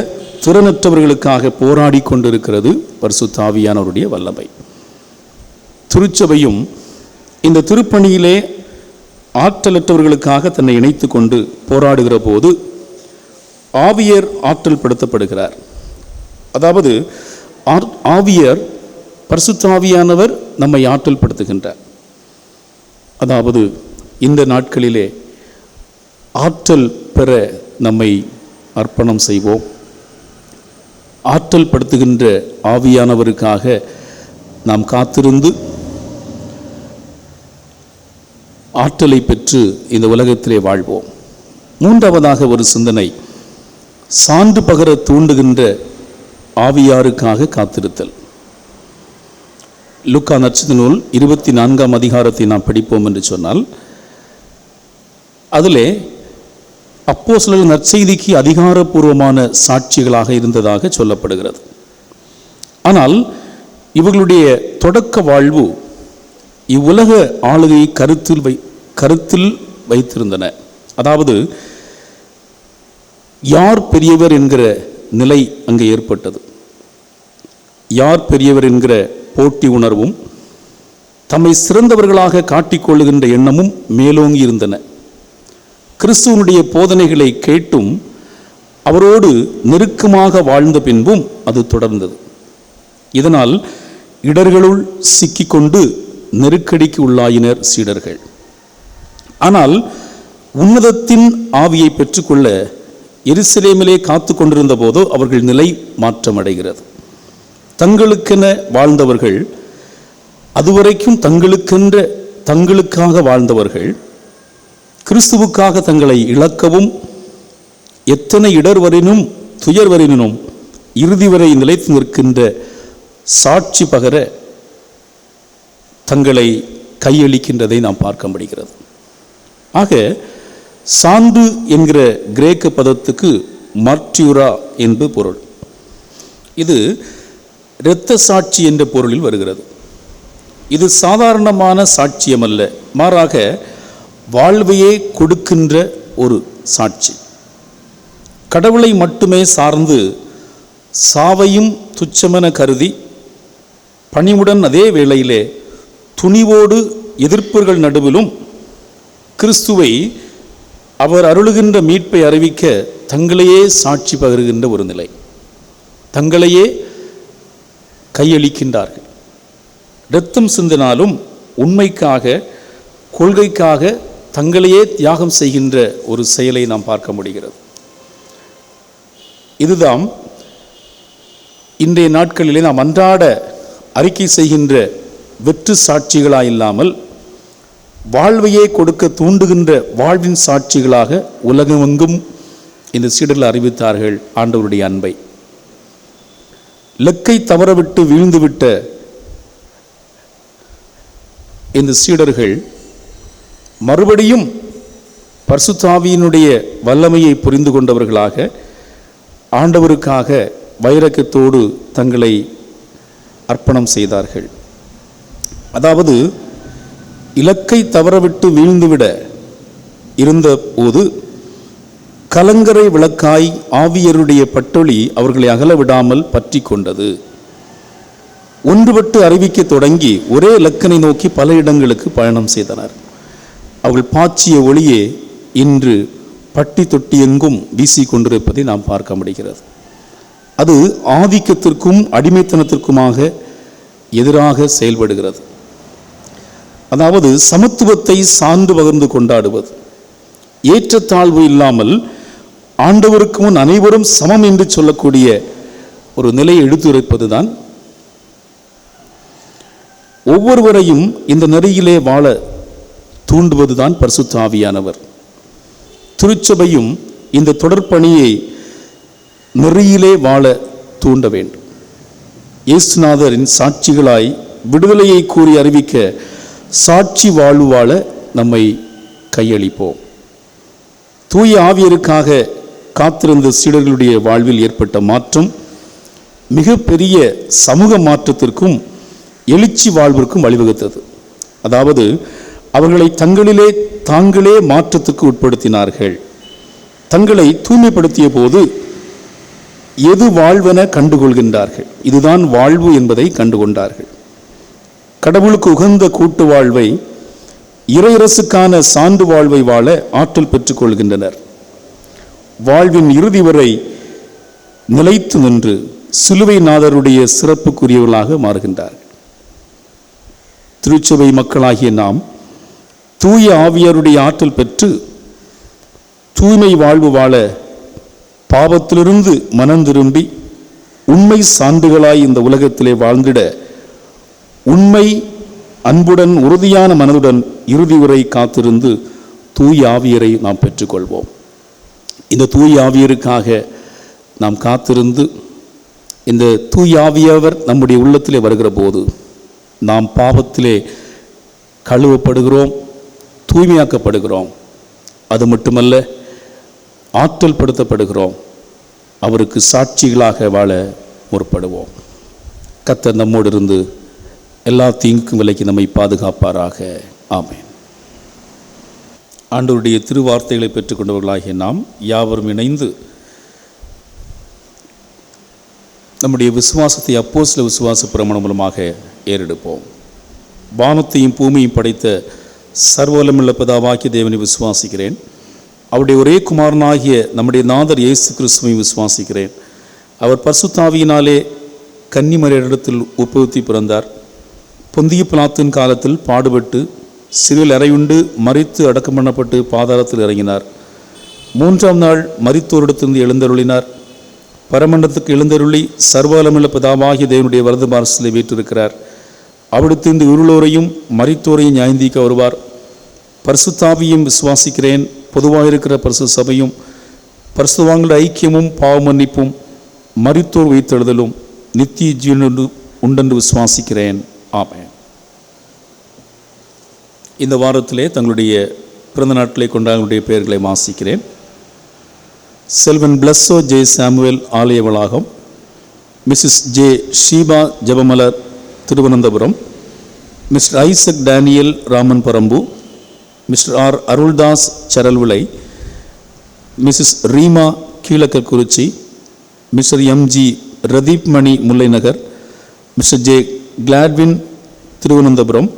திறனற்றவர்களுக்காக போராடி கொண்டிருக்கிறது பரிசுத்த ஆவியானவருடைய வல்லமை. திருச்சபையும் இந்த திருப்பணியிலே ஆற்றலற்றவர்களுக்காக தன்னை இணைத்து கொண்டு போராடுகிற போது ஆவியர் ஆற்றல் படுத்தப்படுகிறார். அதாவது ஆவியர் பரிசுத்த ஆவியானவர் நம்மை ஆற்றல் படுத்துகின்றார். அதாவது இந்த நாட்களிலே ஆற்றல் பெற நம்மை அர்ப்பணம் செய்வோம். ஆற்றல் படுத்துகின்ற ஆவியானவருக்காக நாம் காத்திருந்து ஆற்றலை பெற்று இந்த உலகத்திலே வாழ்வோம். மூன்றாவதாக ஒரு சிந்தனை, சான்று பகர தூண்டுகின்ற ஆவியாருக்காக காத்திருத்தல். லூக்கா நற்செய்தி நூல் 24ஆம் அதிகாரத்தை நாம் படிப்போம் என்று சொன்னால், அதிலே அப்போஸ்தலர் நற்செய்திக்கு அதிகாரப்பூர்வமான சாட்சிகளாக இருந்ததாக சொல்லப்படுகிறது. ஆனால் இவர்களுடைய தொடக்க வாழ்வு இவ்வுலக ஆளுகையை கருத்தில் வைத்திருந்தன. அதாவது யார் பெரியவர் என்கிற நிலை அங்கே ஏற்பட்டது. யார் பெரியவர் என்கிற போட்டி உணர்வும் தம்மை சிறந்தவர்களாக காட்டிக்கொள்ளுகின்ற எண்ணமும் மேலோங்கி இருந்தன. கிறிஸ்துவனுடைய போதனைகளை கேட்டும் அவரோடு நெருக்கமாக வாழ்ந்த பின்பும் அது தொடர்ந்தது. இதனால் இடர்களுள் சிக்கிக்கொண்டு நெருக்கடிக்கு உள்ளாயினர் சீடர்கள். ஆனால் உன்னதத்தின் ஆவியை பெற்றுக்கொள்ள எருசலேமிலே காத்து கொண்டிருந்த போதோ அவர்கள் நிலை மாற்றமடைகிறது. தங்களுக்கென வாழ்ந்தவர்கள், அதுவரைக்கும் தங்களுக்காக வாழ்ந்தவர்கள் கிறிஸ்துவுக்காக தங்களை இழக்கவும் எத்தனை இடர்வரினும் துயர்வரினும் இறுதி வரை நிலைத்து நிற்கின்ற சாட்சி பகர தங்களை கையளிக்கின்றதை நாம் பார்க்க முடிகிறது. ஆக சான்று என்கிற கிரேக்க பதத்துக்கு மார்டியூரா என்று பொருள். இது இரத்த சாட்சி என்ற பொருளில் வருகிறது. இது சாதாரணமான சாட்சியம் அல்ல, மாறாக வாழ்வையே கொடுக்கின்ற ஒரு சாட்சி. கடவுளை மட்டுமே சார்ந்து சாவையும் துச்சமென கருதி பணிவுடன் அதே வேளையிலே துணிவோடு எதிர்ப்புகள் நடுவிலும் கிறிஸ்துவை அவர் அருளுகின்ற மீட்பை அறிவிக்க தங்களையே சாட்சி பகருகின்ற ஒரு நிலை. தங்களையே கையளிக்கின்றார்கள். இரத்தம் சிந்தினாலும் உண்மைக்காக, கொள்கைக்காக தங்களையே தியாகம் செய்கின்ற ஒரு செயலை நாம் பார்க்க முடிகிறது. இதுதான் இன்றைய நாட்களிலே நாம் அன்றாட அறிக்கை செய்கின்ற வெற்று சாட்சிகளாயில்லாமல் வாழ்வையே கொடுக்க தூண்டுகின்ற வாழ்வின் சாட்சிகளாக உலகமெங்கும் இந்த சீடர்கள் அறிவித்தார்கள் ஆண்டவருடைய அன்பை. லக்கை தவறவிட்டு வீழ்ந்துவிட்ட இந்த சீடர்கள் மறுபடியும் பரிசுத்த ஆவியினுடைய வல்லமையை புரிந்து கொண்டவர்களாக ஆண்டவருக்காக வைரக்கத்தோடு தங்களை அர்ப்பணம் செய்தார்கள். அதாவது இலக்கை தவறவிட்டு வீழ்ந்துவிட இருந்த போது கலங்கரை விளக்காய் ஆவியருடைய பட்டொளி அவர்களை அகல விடாமல் பற்றி கொண்டது. ஒன்றுபட்டு அறிவிக்க தொடங்கி ஒரே இலக்கனை நோக்கி பல இடங்களுக்கு பயணம் செய்தனர். அவர்கள் பாய்ச்சிய ஒளியே இன்று பட்டி தொட்டி எங்கும் வீசி கொண்டிருப்பதை நாம் பார்க்க முடிகிறது. அது ஆதிக்கத்திற்கும் அடிமைத்தனத்திற்குமாக எதிராக செயல்படுகிறது. அதாவது சமத்துவத்தை சான்று பகிர்ந்து கொண்டாடுவது, ஏற்றத்தாழ்வு இல்லாமல் ஆண்டவருக்கு முன் அனைவரும் சமம் என்று சொல்லக்கூடிய ஒரு நிலையை எடுத்துரைப்பதுதான் ஒவ்வொருவரையும் இந்த நெறியிலே வாழ தூண்டுவதுதான் பரிசுத்த ஆவியானவர். திருச்சபையும் இந்த தொடர்பணியை நெறியிலே வாழ தூண்ட வேண்டும். இயேசுநாதரின் சாட்சிகளாய் விடுதலையை கூறி அறிவிக்க சாட்சி வாழ்வு வாழ நம்மை கையளிப்போம். தூய ஆவியருக்காக காத்திருந்த சீடர்களுடைய வாழ்வில் ஏற்பட்ட மாற்றம் மிகப்பெரிய சமூக மாற்றத்திற்கும் எழுச்சி வாழ்விற்கும் வழிவகுத்தது. அதாவது அவர்களை தங்களிலே தாங்களே மாற்றத்துக்கு உட்படுத்தினார்கள். தங்களை தூய்மைப்படுத்திய போது எது வாழ்வென கண்டுகொள்கின்றார்கள். இதுதான் வாழ்வு என்பதை கண்டுகொண்டார்கள். கடவுளுக்கு உகந்த கூட்டு வாழ்வை, இறையரசுக்கான சான்று வாழ்வை வாழ ஆற்றல் பெற்றுக் கொள்கின்றனர். வாழ்வின் இறுதி வரை நிலைத்து நின்று சிலுவை நாதருடைய சிறப்புக்குரியவர்களாக மாறுகின்றார்கள். திருச்சபை மக்களாகிய நாம் தூய ஆவியருடைய ஆற்றல் பெற்று தூய்மை வாழ்வு வாழ பாவத்திலிருந்து மனம் திரும்பி உண்மை சான்றுகளாய் இந்த உலகத்திலே வாழ்ந்திட உண்மை அன்புடன் உறுதியான மனதுடன் இறுதி வரை காத்திருந்து தூய ஆவியரை நாம் பெற்றுக்கொள்வோம். இந்த தூய ஆவியருக்காக நாம் காத்திருந்து இந்த தூய ஆவியவர் நம்முடைய உள்ளத்திலே வருகிற போது நாம் பாவத்திலே கழுவப்படுகிறோம், தூய்மையாக்கப்படுகிறோம். அது மட்டுமல்ல, ஆற்றல் படுத்தப்படுகிறோம். அவருக்கு சாட்சிகளாக வாழ முற்படுவோம். கர்த்தர் நம்மோடு இருந்து எல்லா தீங்குக்கும் விலக்கி நம்மை பாதுகாப்பாராக. ஆமென். ஆண்டவருடைய திருவார்த்தைகளை பெற்றுக்கொண்டவர்களாகிய நாம் யாவரும் இணைந்து நம்முடைய விசுவாசத்தை அப்போஸ்தல விசுவாச பிரமாணம் மூலமாக ஏறெடுப்போம். வானத்தையும் பூமியையும் படைத்த சர்வவல்லமையுள்ள பிதாவாகிய தேவனை விசுவாசிக்கிறேன். அவருடைய ஒரே குமாரனாகிய நம்முடைய நாதர் இயேசு கிறிஸ்துவை விசுவாசிக்கிறேன். அவர் பரிசுத்த ஆவியினாலே கன்னிமரியாளிடத்தில் உற்பத்தி பிறந்தார். பொந்திய பிலாத்தின் காலத்தில் பாடுபட்டு சிலுவையில் அறையுண்டு மரித்து அடக்கம் பண்ணப்பட்டு பாதாளத்தில் இறங்கினார். 3ஆம் நாள் மரித்தோரிடத்திலிருந்து எழுந்தருளினார். பரமண்டலத்துக்கு எழுந்தருளி சர்வவல்லமையுள்ள பிதாவாகிய தேவனுடைய வலது பார்சலை வீற்றிருக்கிறார். அவிடத்திலிருந்து இருளோரையும் மரித்தோரையும் நியாயந்தீர்க்க வருவார். பரிசுத்த ஆவியையும் விசுவாசிக்கிறேன். பொதுவாக இருக்கிற பரிசுத்த சபையும் பரிசுத்தவான்களுடைய ஐக்கியமும் பாவ மன்னிப்பும் மரித்தோர் உயிர்த்தெழுதலும் நித்திய ஜீவன் உண்டென்று விசுவாசிக்கிறேன். ஆமென். இந்த வாரத்திலே தங்களுடைய பிறந்த நாட்களை கொண்டாடுடைய பெயர்களை வாசிக்கிறேன். செல்வன் பிளஸ்ஸோ ஜே சாமுவேல் ஆலய வளாகம், Mrs J Sheeba Jebamalar Thiruvananthapuram, Mr Isaac Daniel Raman Parambu, Mr R Aruldas Saralvilai, Mrs Reema Keezhakkakurichi, Mr M G Ratheep Mani Mullainagar, Mr J Gladwin Thiruvananthapuram,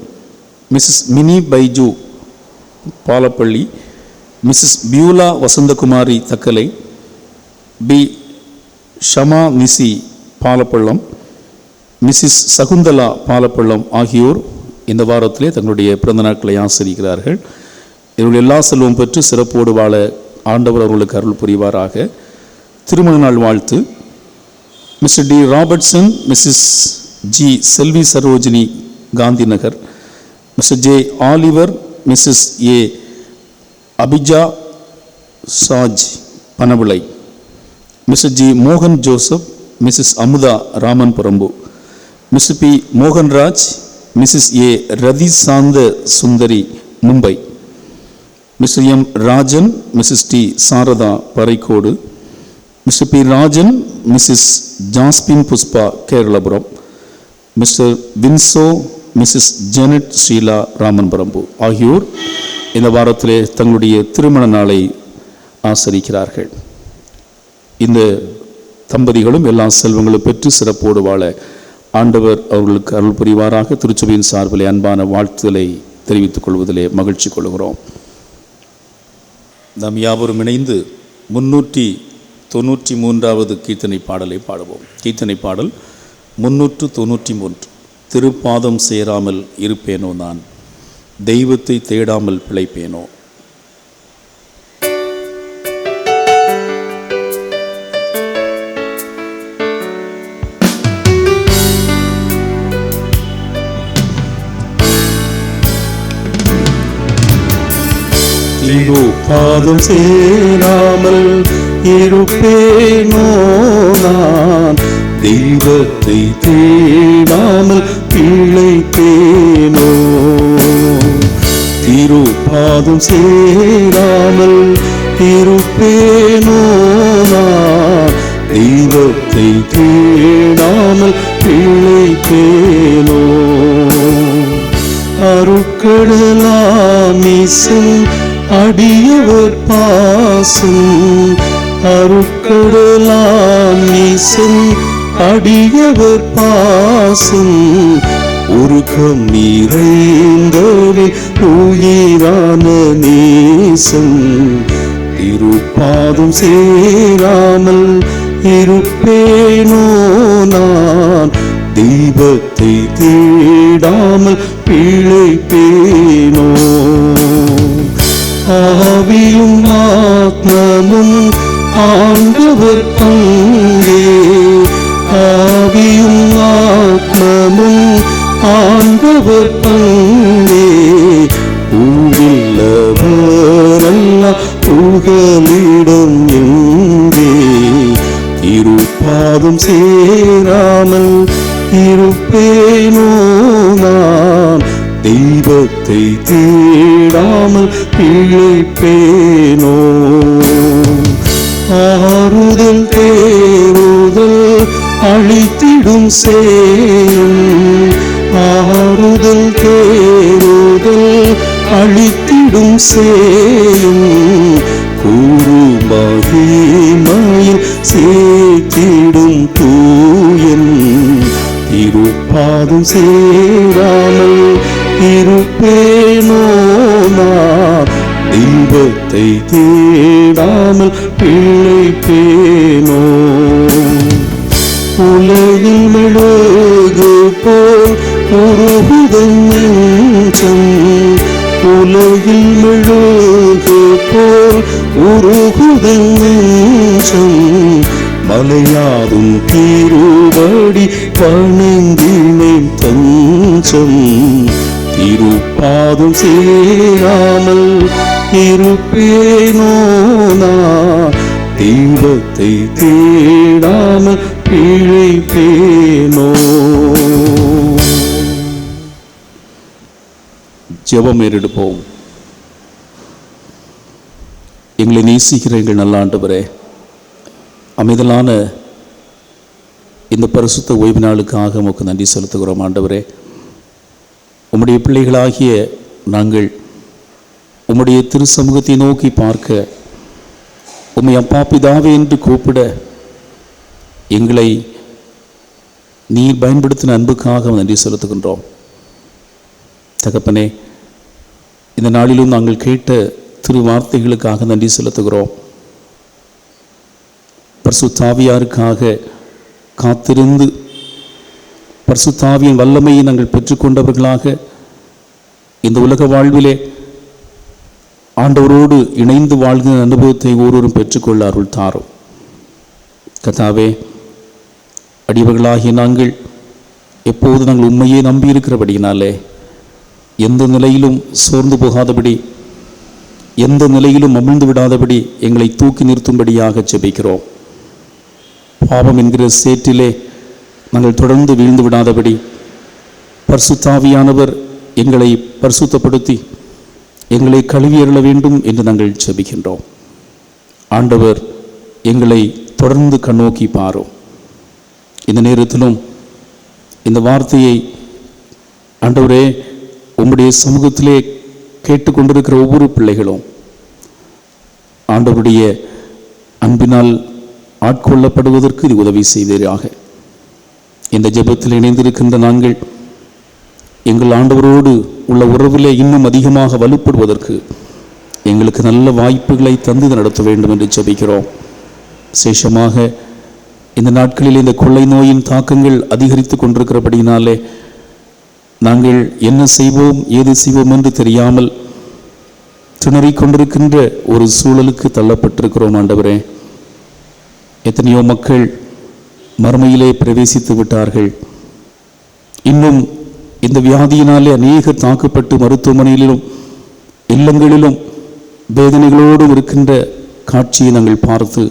Mrs Mini Baiju Palappalli, Mrs Beulah Vasanthakumari Thakkalai, P Shama Nisi Palappallam, Mrs Sakunthala Palappallam ஆகியோர் இந்த வாரத்திலே தங்களுடைய பிறந்த நாட்களை ஆசிரிக்கிறார்கள். இவர்கள் எல்லா செல்வம் பெற்று சிறப்போடு வாழ ஆண்டவர் அவர்களுக்கு அருள் புரிவாராக. திருமண நாள் வாழ்த்து Mr D Robertson, Mrs G Selvi Sarojini Gandhi Nagar, Mr J Oliver, Mrs A Abija Saj Panavilai, Mr G மோகன் Joseph, Mrs Amutha Raman Parambu, Mr P Mohanraj, Mrs A Rathi Santha Sundari Mumbai, Mr M Rajan, Mrs D Saradha Paraikodu, Mr P Rajan, Mrs Jasphin Pushpa Keralapuram, Mr Vinso, Mrs Janet Sheela Ramanparambu ஆகியோர் இந்த வாரத்திலே தங்களுடைய திருமண நாளை ஆசரிக்கிறார்கள். இந்த தம்பதிகளும் எல்லா செல்வங்களும் பெற்று சிறப்போடு வாழ ஆண்டவர் அவர்களுக்கு அருள் புரிவாராக திருச்சபையின் சார்பிலே அன்பான வாழ்த்துதலை தெரிவித்துக் கொள்வதிலே மகிழ்ச்சி கொள்கிறோம். நாம் யாவரும் இணைந்து 393வது கீர்த்தனை பாடலை பாடுவோம். கீர்த்தனை பாடல் 393. திருப்பாதம் சேராமல் இருப்பேனோ நான், தெய்வத்தை தேடாமல் பிழைப்பேனோ. பாதம் சேராமல் இருப்பேனோ நான், தெய்வத்தை தேடாமல் பிழைப்பேனோ. திருப்பாதம் சேராமல் இருப்பேனோ நான், தெய்வத்தை தேடாமல் பிழைப்பேனோ. அருட்கடலாம் நீசன் அடியவர் பாசம், அருட்கடலாம் நீசன் அடியவர் பாசம், உருக்கம் நிறைந்தவே உயிரான நேசம். திருப்பாதம் சேராமல் இருப்பேனோ நான், தெய்வத்தை தேடாமல் பிழைப்பேனோ. ஆவியும் ஆத்மமும் ஆண்டவர் பங்கே, ஆவியும் ஆத்மமும் ஆண்டவர் பங்கே, பூவில்லவரெல்லாம் புகலிடம் எங்கே. திருப்பாதம் சேராமல் இருப்பேனோ நான், தெய்வத்தை தேடாமல் பிழைப்பேனோ. ஆறுதல் தேறுதல் அழித்திடும் சேரும், ஆறுதல் தேறுதல் அழித்திடும் சேரும், கூறுமகிமையில் சேர்த்திடும் தூயன். திருப்பாதம் சேராமல் இருப்பேனோ நான், தெய்வத்தை தேடாமல் பிழைப்பேனோ. உலகில் மெழுகு போல் உருகுதல் நெஞ்சம், உலகில் மெழுகு போல் உருகுதல் நெஞ்சம், மலையாதும் திருவடி பணிந்தினேன் தஞ்சம். திருப்பாதம் சேராமல் இருப்பேனோ நான், தெய்வத்தை தேடாமல் பிழைப்பேனோ. ஜெபம் ஏறெடுப்போம். எங்களை நேசிக்கிற எங்கள் நல்ல ஆண்டவரே, அமைதலான இந்த பரிசுத்த ஓய்வு நாளுக்காக உமக்கு நன்றி செலுத்துகிறோம். ஆண்டவரே, உம்முடைய பிள்ளைகளாகிய நாங்கள் உம்முடைய திரு சமூகத்தை நோக்கி பார்க்க, உம்மை அப்பா பிதாவே என்று கூப்பிட எங்களை நீர் பயன்படுத்தின அன்புக்காக நன்றி செலுத்துகின்றோம். தகப்பனே, இந்த நாளிலும் நாங்கள் கேட்ட திரு வார்த்தைகளுக்காக நன்றி செலுத்துகிறோம். பரிசுத்த ஆவியாருக்காக காத்திருந்து பரிசுத்த ஆவியின் வல்லமையை நாங்கள் பெற்றுக்கொண்டவர்களாக இந்த உலக வாழ்விலே ஆண்டவரோடு இணைந்து வாழ்கிற அனுபவத்தை ஒருவரும் பெற்றுக்கொள்ள அருள் தாரும். கர்த்தாவே, அடியவர்களாகிய நாங்கள் எப்போது நாங்கள் உண்மையை நம்பியிருக்கிறபடியினாலே எந்த நிலையிலும் சோர்ந்து போகாதபடி, எந்த நிலையிலும் அமிழ்ந்து விடாதபடி எங்களை தூக்கி நிறுத்தும்படியாக ஜெபிக்கிறோம். பாவம் என்கிற சேற்றிலே நாங்கள் தொடர்ந்து வீழ்ந்து விடாதபடி பரிசுத்த ஆவியானவர் எங்களை பரிசுத்தப்படுத்தி எங்களை கழுவி அருள வேண்டும் என்று நாங்கள் ஜெபிக்கின்றோம். ஆண்டவர் எங்களை தொடர்ந்து கண்ணோக்கி பாரும். இந்த நேரத்திலும் இந்த வார்த்தையை ஆண்டவரே உம்முடைய சமூகத்திலே கேட்டுக்கொண்டிருக்கிற ஒவ்வொரு பிள்ளைகளும் ஆண்டவருடைய அன்பினால் ஆட்கொள்ளப்படுவதற்கு இது உதவி செய்வீராக. இந்த ஜெபத்தில் இணைந்திருக்கின்ற நாங்கள் எங்கள் ஆண்டவரோடு உள்ள உறவிலே இன்னும் அதிகமாக வலுப்படுவதற்கு எங்களுக்கு நல்ல வாய்ப்புகளை தந்து நடத்த வேண்டும் என்று ஜெபிக்கிறோம். விசேஷமாக இந்த நாட்களில் இந்த கொள்ளை நோயின் தாக்கங்கள் அதிகரித்து கொண்டிருக்கிறபடினாலே நாங்கள் என்ன செய்வோம் ஏது செய்வோம் என்று தெரியாமல் திணறிக் கொண்டிருக்கின்ற ஒரு சூழலுக்கு தள்ளப்பட்டிருக்கிறோம். ஆண்டவரே, எத்தனையோ மக்கள் மறுமையிலே பிரவேசித்து விட்டார்கள். இன்னும் இந்த வியாதியினாலே அநேகர் தாக்கப்பட்டு மருத்துவமனையிலும் இல்லங்களிலும் வேதனைகளோடும் இருக்கின்ற காட்சியை நாங்கள் பார்த்து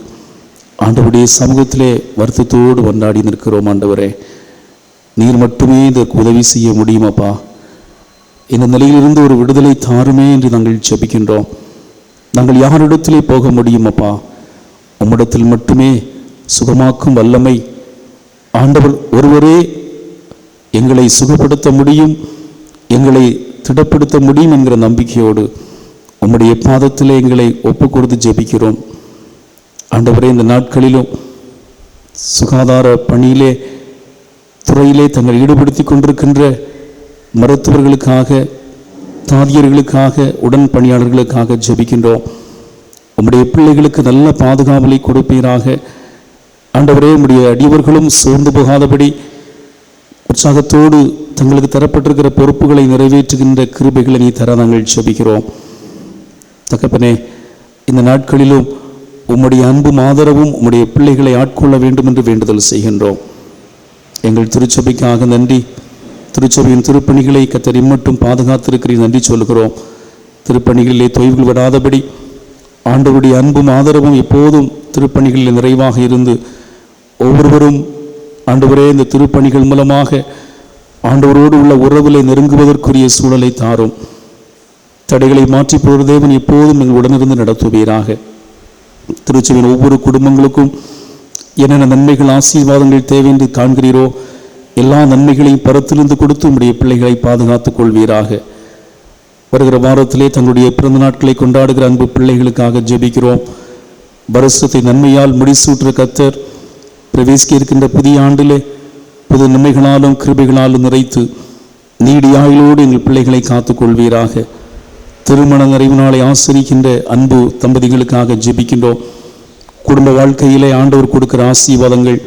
ஆண்டவருடைய சமூகத்திலே வருத்தத்தோடு கொண்டாடி நிற்கிறோம். ஆண்டவரே, நீர் மட்டுமே இதற்கு உதவி செய்ய முடியுமாப்பா. இந்த நிலையிலிருந்து ஒரு விடுதலை தாருமே என்று நாங்கள் ஜெபிக்கின்றோம். நாங்கள் யாரிடத்திலே போக முடியுமாப்பா? உம்மிடத்தில் மட்டுமே சுகமாக்கும் வல்லமை ஆண்டவர் ஒருவரே எங்களை சுகப்படுத்த முடியும், எங்களை திடப்படுத்த முடியும் என்கிற நம்பிக்கையோடு உம்முடைய பாதத்திலே எங்களை ஒப்பு கொடுத்து ஜெபிக்கிறோம். ஆண்டவரே, இந்த நாட்களிலும் சுகாதார பணியிலே துறையிலே தங்கள் ஈடுபடுத்தி கொண்டிருக்கின்ற மருத்துவர்களுக்காக, தாதியர்களுக்காக, உடன் பணியாளர்களுக்காக ஜெபிக்கின்றோம். உம்முடைய பிள்ளைகளுக்கு நல்ல பாதுகாவலை கொடுப்பீராக. ஆண்டவரே, உம்முடைய அடியவர்களும் சோர்ந்து போகாதபடி உற்சாகத்தோடு தங்களுக்கு தரப்பட்டிருக்கிற பொறுப்புகளை நிறைவேற்றுகின்ற கிருபைகளை நீ தர நாங்கள் ஜெபிக்கிறோம். தகப்பனே, இந்த நாட்களிலும் உம்முடைய அன்பும் ஆதரவும் உம்முடைய பிள்ளைகளை ஆட்கொள்ள வேண்டும் என்று வேண்டுதல் செய்கின்றோம். எங்கள் திருச்சபைக்காக நன்றி. திருச்சபையின் திருப்பணிகளை கர்த்தர் இம்மட்டும் பாதுகாத்திருக்கிறீர், நன்றி சொல்கிறோம். திருப்பணிகளிலே தொய்வுகள் விடாதபடி ஆண்டவருடைய அன்பும் ஆதரவும் எப்போதும் திருப்பணிகளில் நிறைவாக இருந்து ஒவ்வொருவரும் ஆண்டவரே இந்த திருப்பணிகள் மூலமாக ஆண்டவரோடு உள்ள உறவுகளை நெருங்குவதற்குரிய சூழலை தாரும். தடைகளை மாற்றி போகிற தேவன் எப்போதும் எங்கள் உடனிருந்து நடத்துவீராக. திருச்சபையின் ஒவ்வொரு குடும்பங்களுக்கும் என்னென்ன நன்மைகள் ஆசீர்வாதங்கள் தேவை என்று காண்கிறீரோ எல்லா நன்மைகளையும் பரத்திலிருந்து கொடுத்து உம்முடைய பிள்ளைகளை பாதுகாத்துக் கொள்வீராக. வருகிற வாரத்திலே தங்களுடைய பிறந்த நாட்களை கொண்டாடுகிற அன்பு பிள்ளைகளுக்காக ஜெபிக்கிறோம். வருஷத்தை நன்மையால் முடிசூற்ற கர்த்தர் பிரவேசிக்க இருக்கின்ற புதிய ஆண்டிலே புது நன்மைகளாலும் கிருபைகளாலும் நிறைத்து நீடிய ஆயுளோடு எங்கள் பிள்ளைகளை காத்துக் கொள்வீராக. திருமண நிறைவு நாளை ஆசிரிக்கின்ற அன்பு தம்பதிகளுக்காக ஜெபிக்கின்றோம். குடும்ப வாழ்க்கையிலே ஆண்டவர் கொடுக்கிற ஆசீர்வாதங்கள்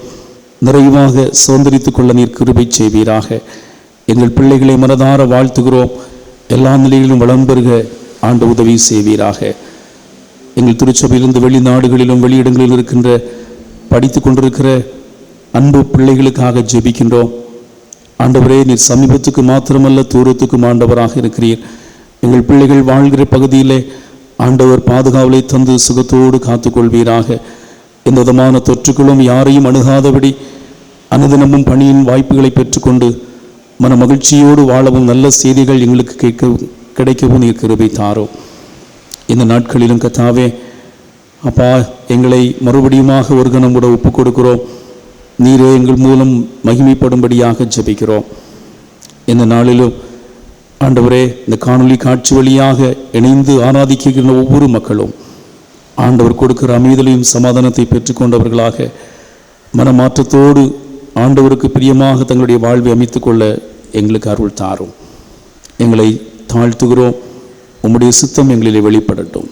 நிறைவாக சுதந்திரித்துக் கொள்ள நீர் கிருபை செய்வீராக. எங்கள் பிள்ளைகளை மனதார வாழ்த்துகிறோம். எல்லா நிலைகளிலும் வளம் பெறுக ஆண்டு உதவி செய்வீராக. எங்கள் திருச்சபையிலிருந்து வெளிநாடுகளிலும் வெளியிடங்களிலும் இருக்கின்ற படித்து கொண்டிருக்கிற அன்பு பிள்ளைகளுக்காக ஜெபிக்கின்றோம். ஆண்டவரே, நீர் சமீபத்துக்கு மாத்திரமல்ல தூரத்துக்கும் ஆண்டவராக இருக்கிறீர். எங்கள் பிள்ளைகள் வாழ்கிற பகுதியிலே ஆண்டவர் பாதுகாவலை தந்து சுகத்தோடு காத்துக்கொள்வீராக. எந்த விதமான தொற்றுகளும் யாரையும் அணுகாதபடி அனுதினமும் பணியின் வாய்ப்புகளை பெற்றுக்கொண்டு மன மகிழ்ச்சியோடு வாழவும் நல்ல செய்திகள் எங்களுக்கு கிடைக்கவும் நீர் கிருபை தாரோ. இந்த நாட்களிலும் கர்த்தாவே அப்பா, எங்களை மறுபடியுமாக ஒரு கணம் கூட ஒப்புக் கொடுக்கிறோம். நீரே எங்கள் மூலம் மகிமைப்படும்படியாக ஜெபிக்கிறோம். இந்த நாளிலும் ஆண்டவரே, இந்த காணொளி காட்சி வழியாக இணைந்து ஆராதிக்கின்ற ஒவ்வொரு மக்களும் ஆண்டவர் கொடுக்கிற அமைதலையும் சமாதானத்தை பெற்றுக்கொண்டவர்களாக மனமாற்றத்தோடு ஆண்டவருக்கு பிரியமாக தங்களுடைய வாழ்வை அமைத்துக் கொள்ள எங்களுக்கு அருள் தாரும். எங்களை தாழ்த்துகிறோம். உம்முடைய சித்தம் எங்களிலே வெளிப்படட்டும்.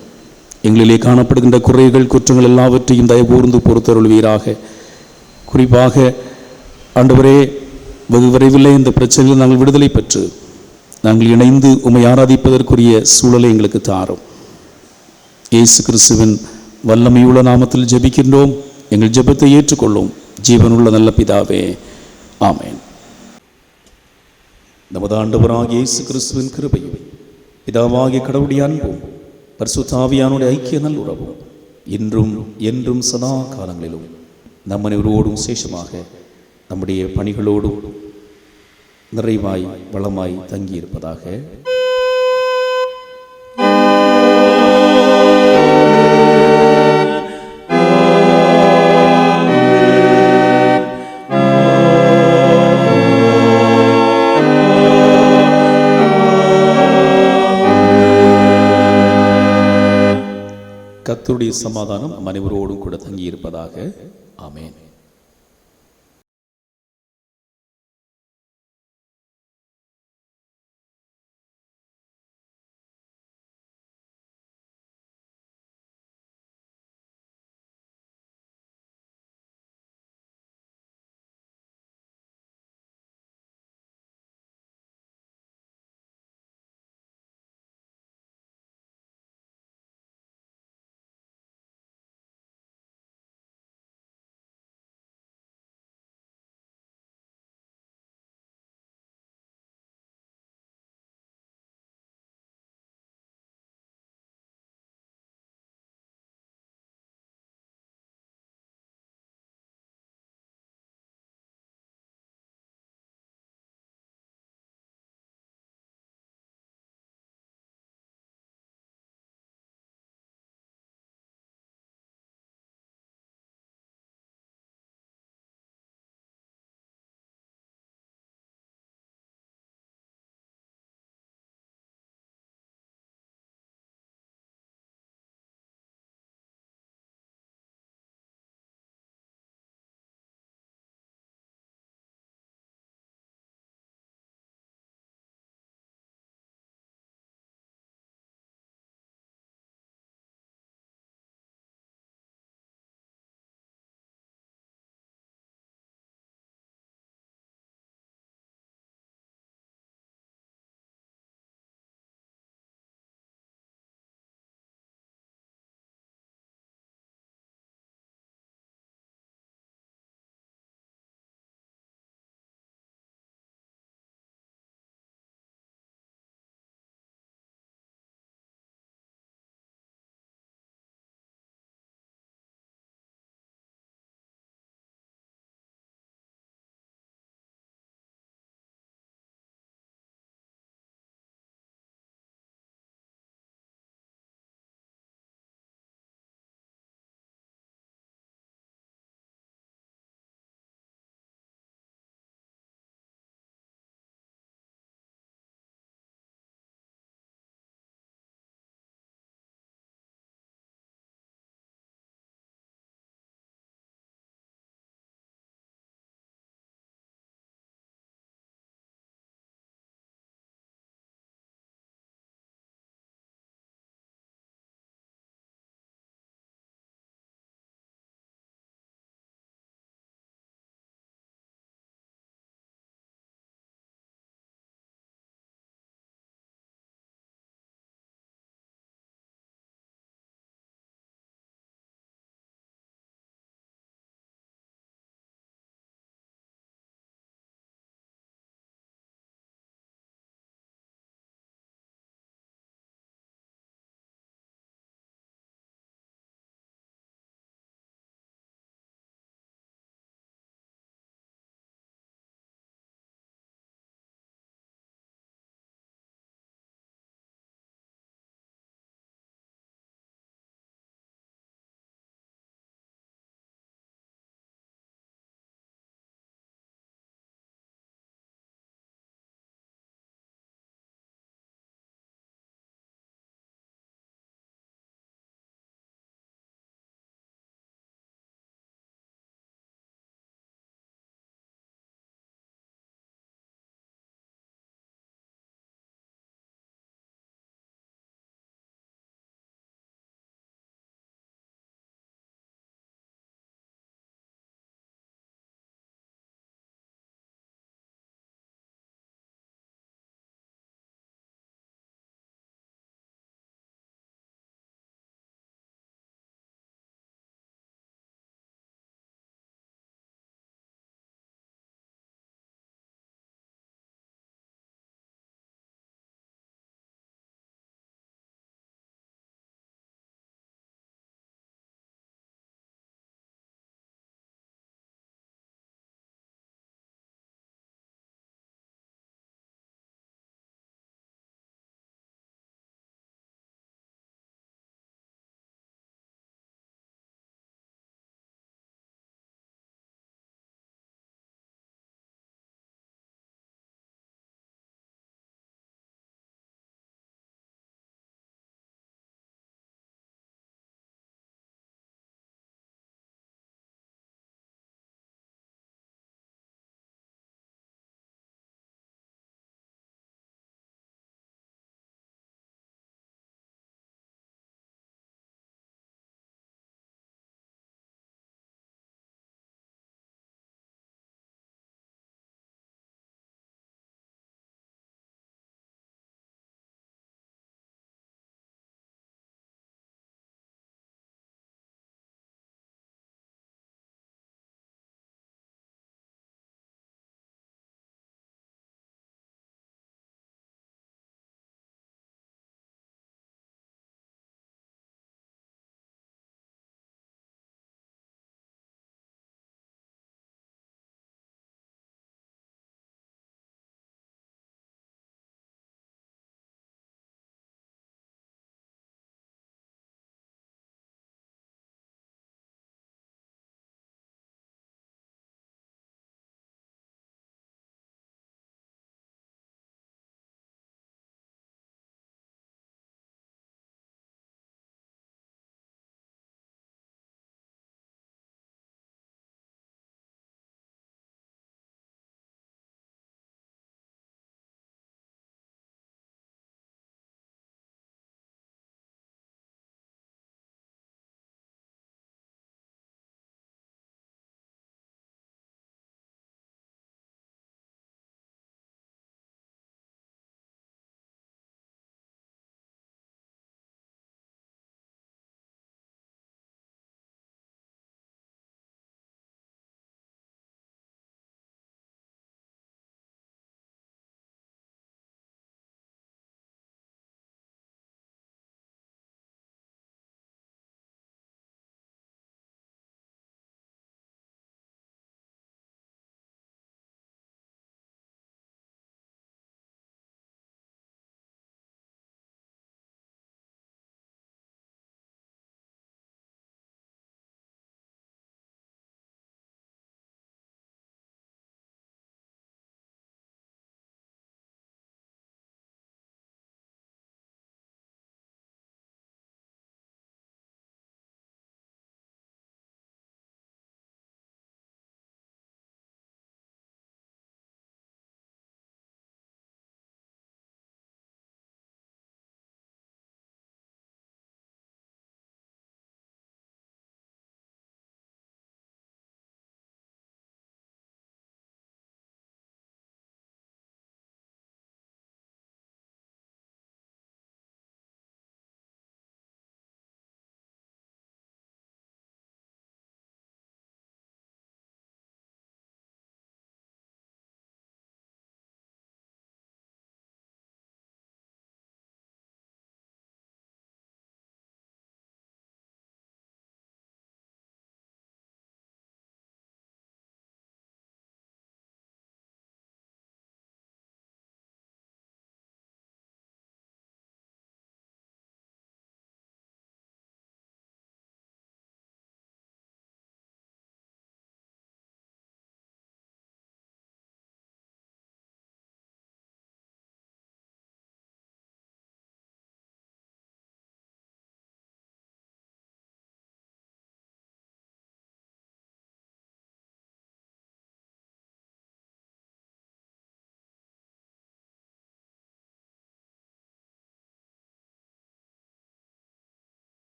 எங்களிலே காணப்படுகின்ற குறைகள் குற்றங்கள் எல்லாவற்றையும் தயவுகூர்ந்து பொறுத்தருள்வீராக. குறிப்பாக ஆண்டவரே, வெகு விரைவில் இந்த பிரச்சனையில் நாங்கள் விடுதலை பெற்று நாங்கள் இணைந்து உம்மை ஆராதிப்பதற்குரிய சூழலை எங்களுக்கு தாரும். இயேசு கிறிஸ்துவின் வல்லமையுள்ள நாமத்தில் ஜெபிக்கின்றோம். எங்கள் ஜெபத்தை ஏற்றுக்கொள்ளும் ஜீவனுள்ள நல்ல பிதாவே, ஆமென். நமது ஆண்டவராகிய இயேசு கிறிஸ்துவின் கிருபையும் பிதாவாகிய கடவுளுடைய அன்பும் பரிசுத்த ஆவியானுடைய ஐக்கிய நல்லுறவும் இன்றும் என்றும் சதா காலங்களிலும் நம் அனைவரோடும் விசேஷமாக நம்முடைய பணிகளோடும் நிறைவாய் வளமாய் தங்கியிருப்பதாக. கர்த்தருடைய சமாதானம் நம் அனைவரோடும் கூட தங்கியிருப்பதாக. ஆமென்.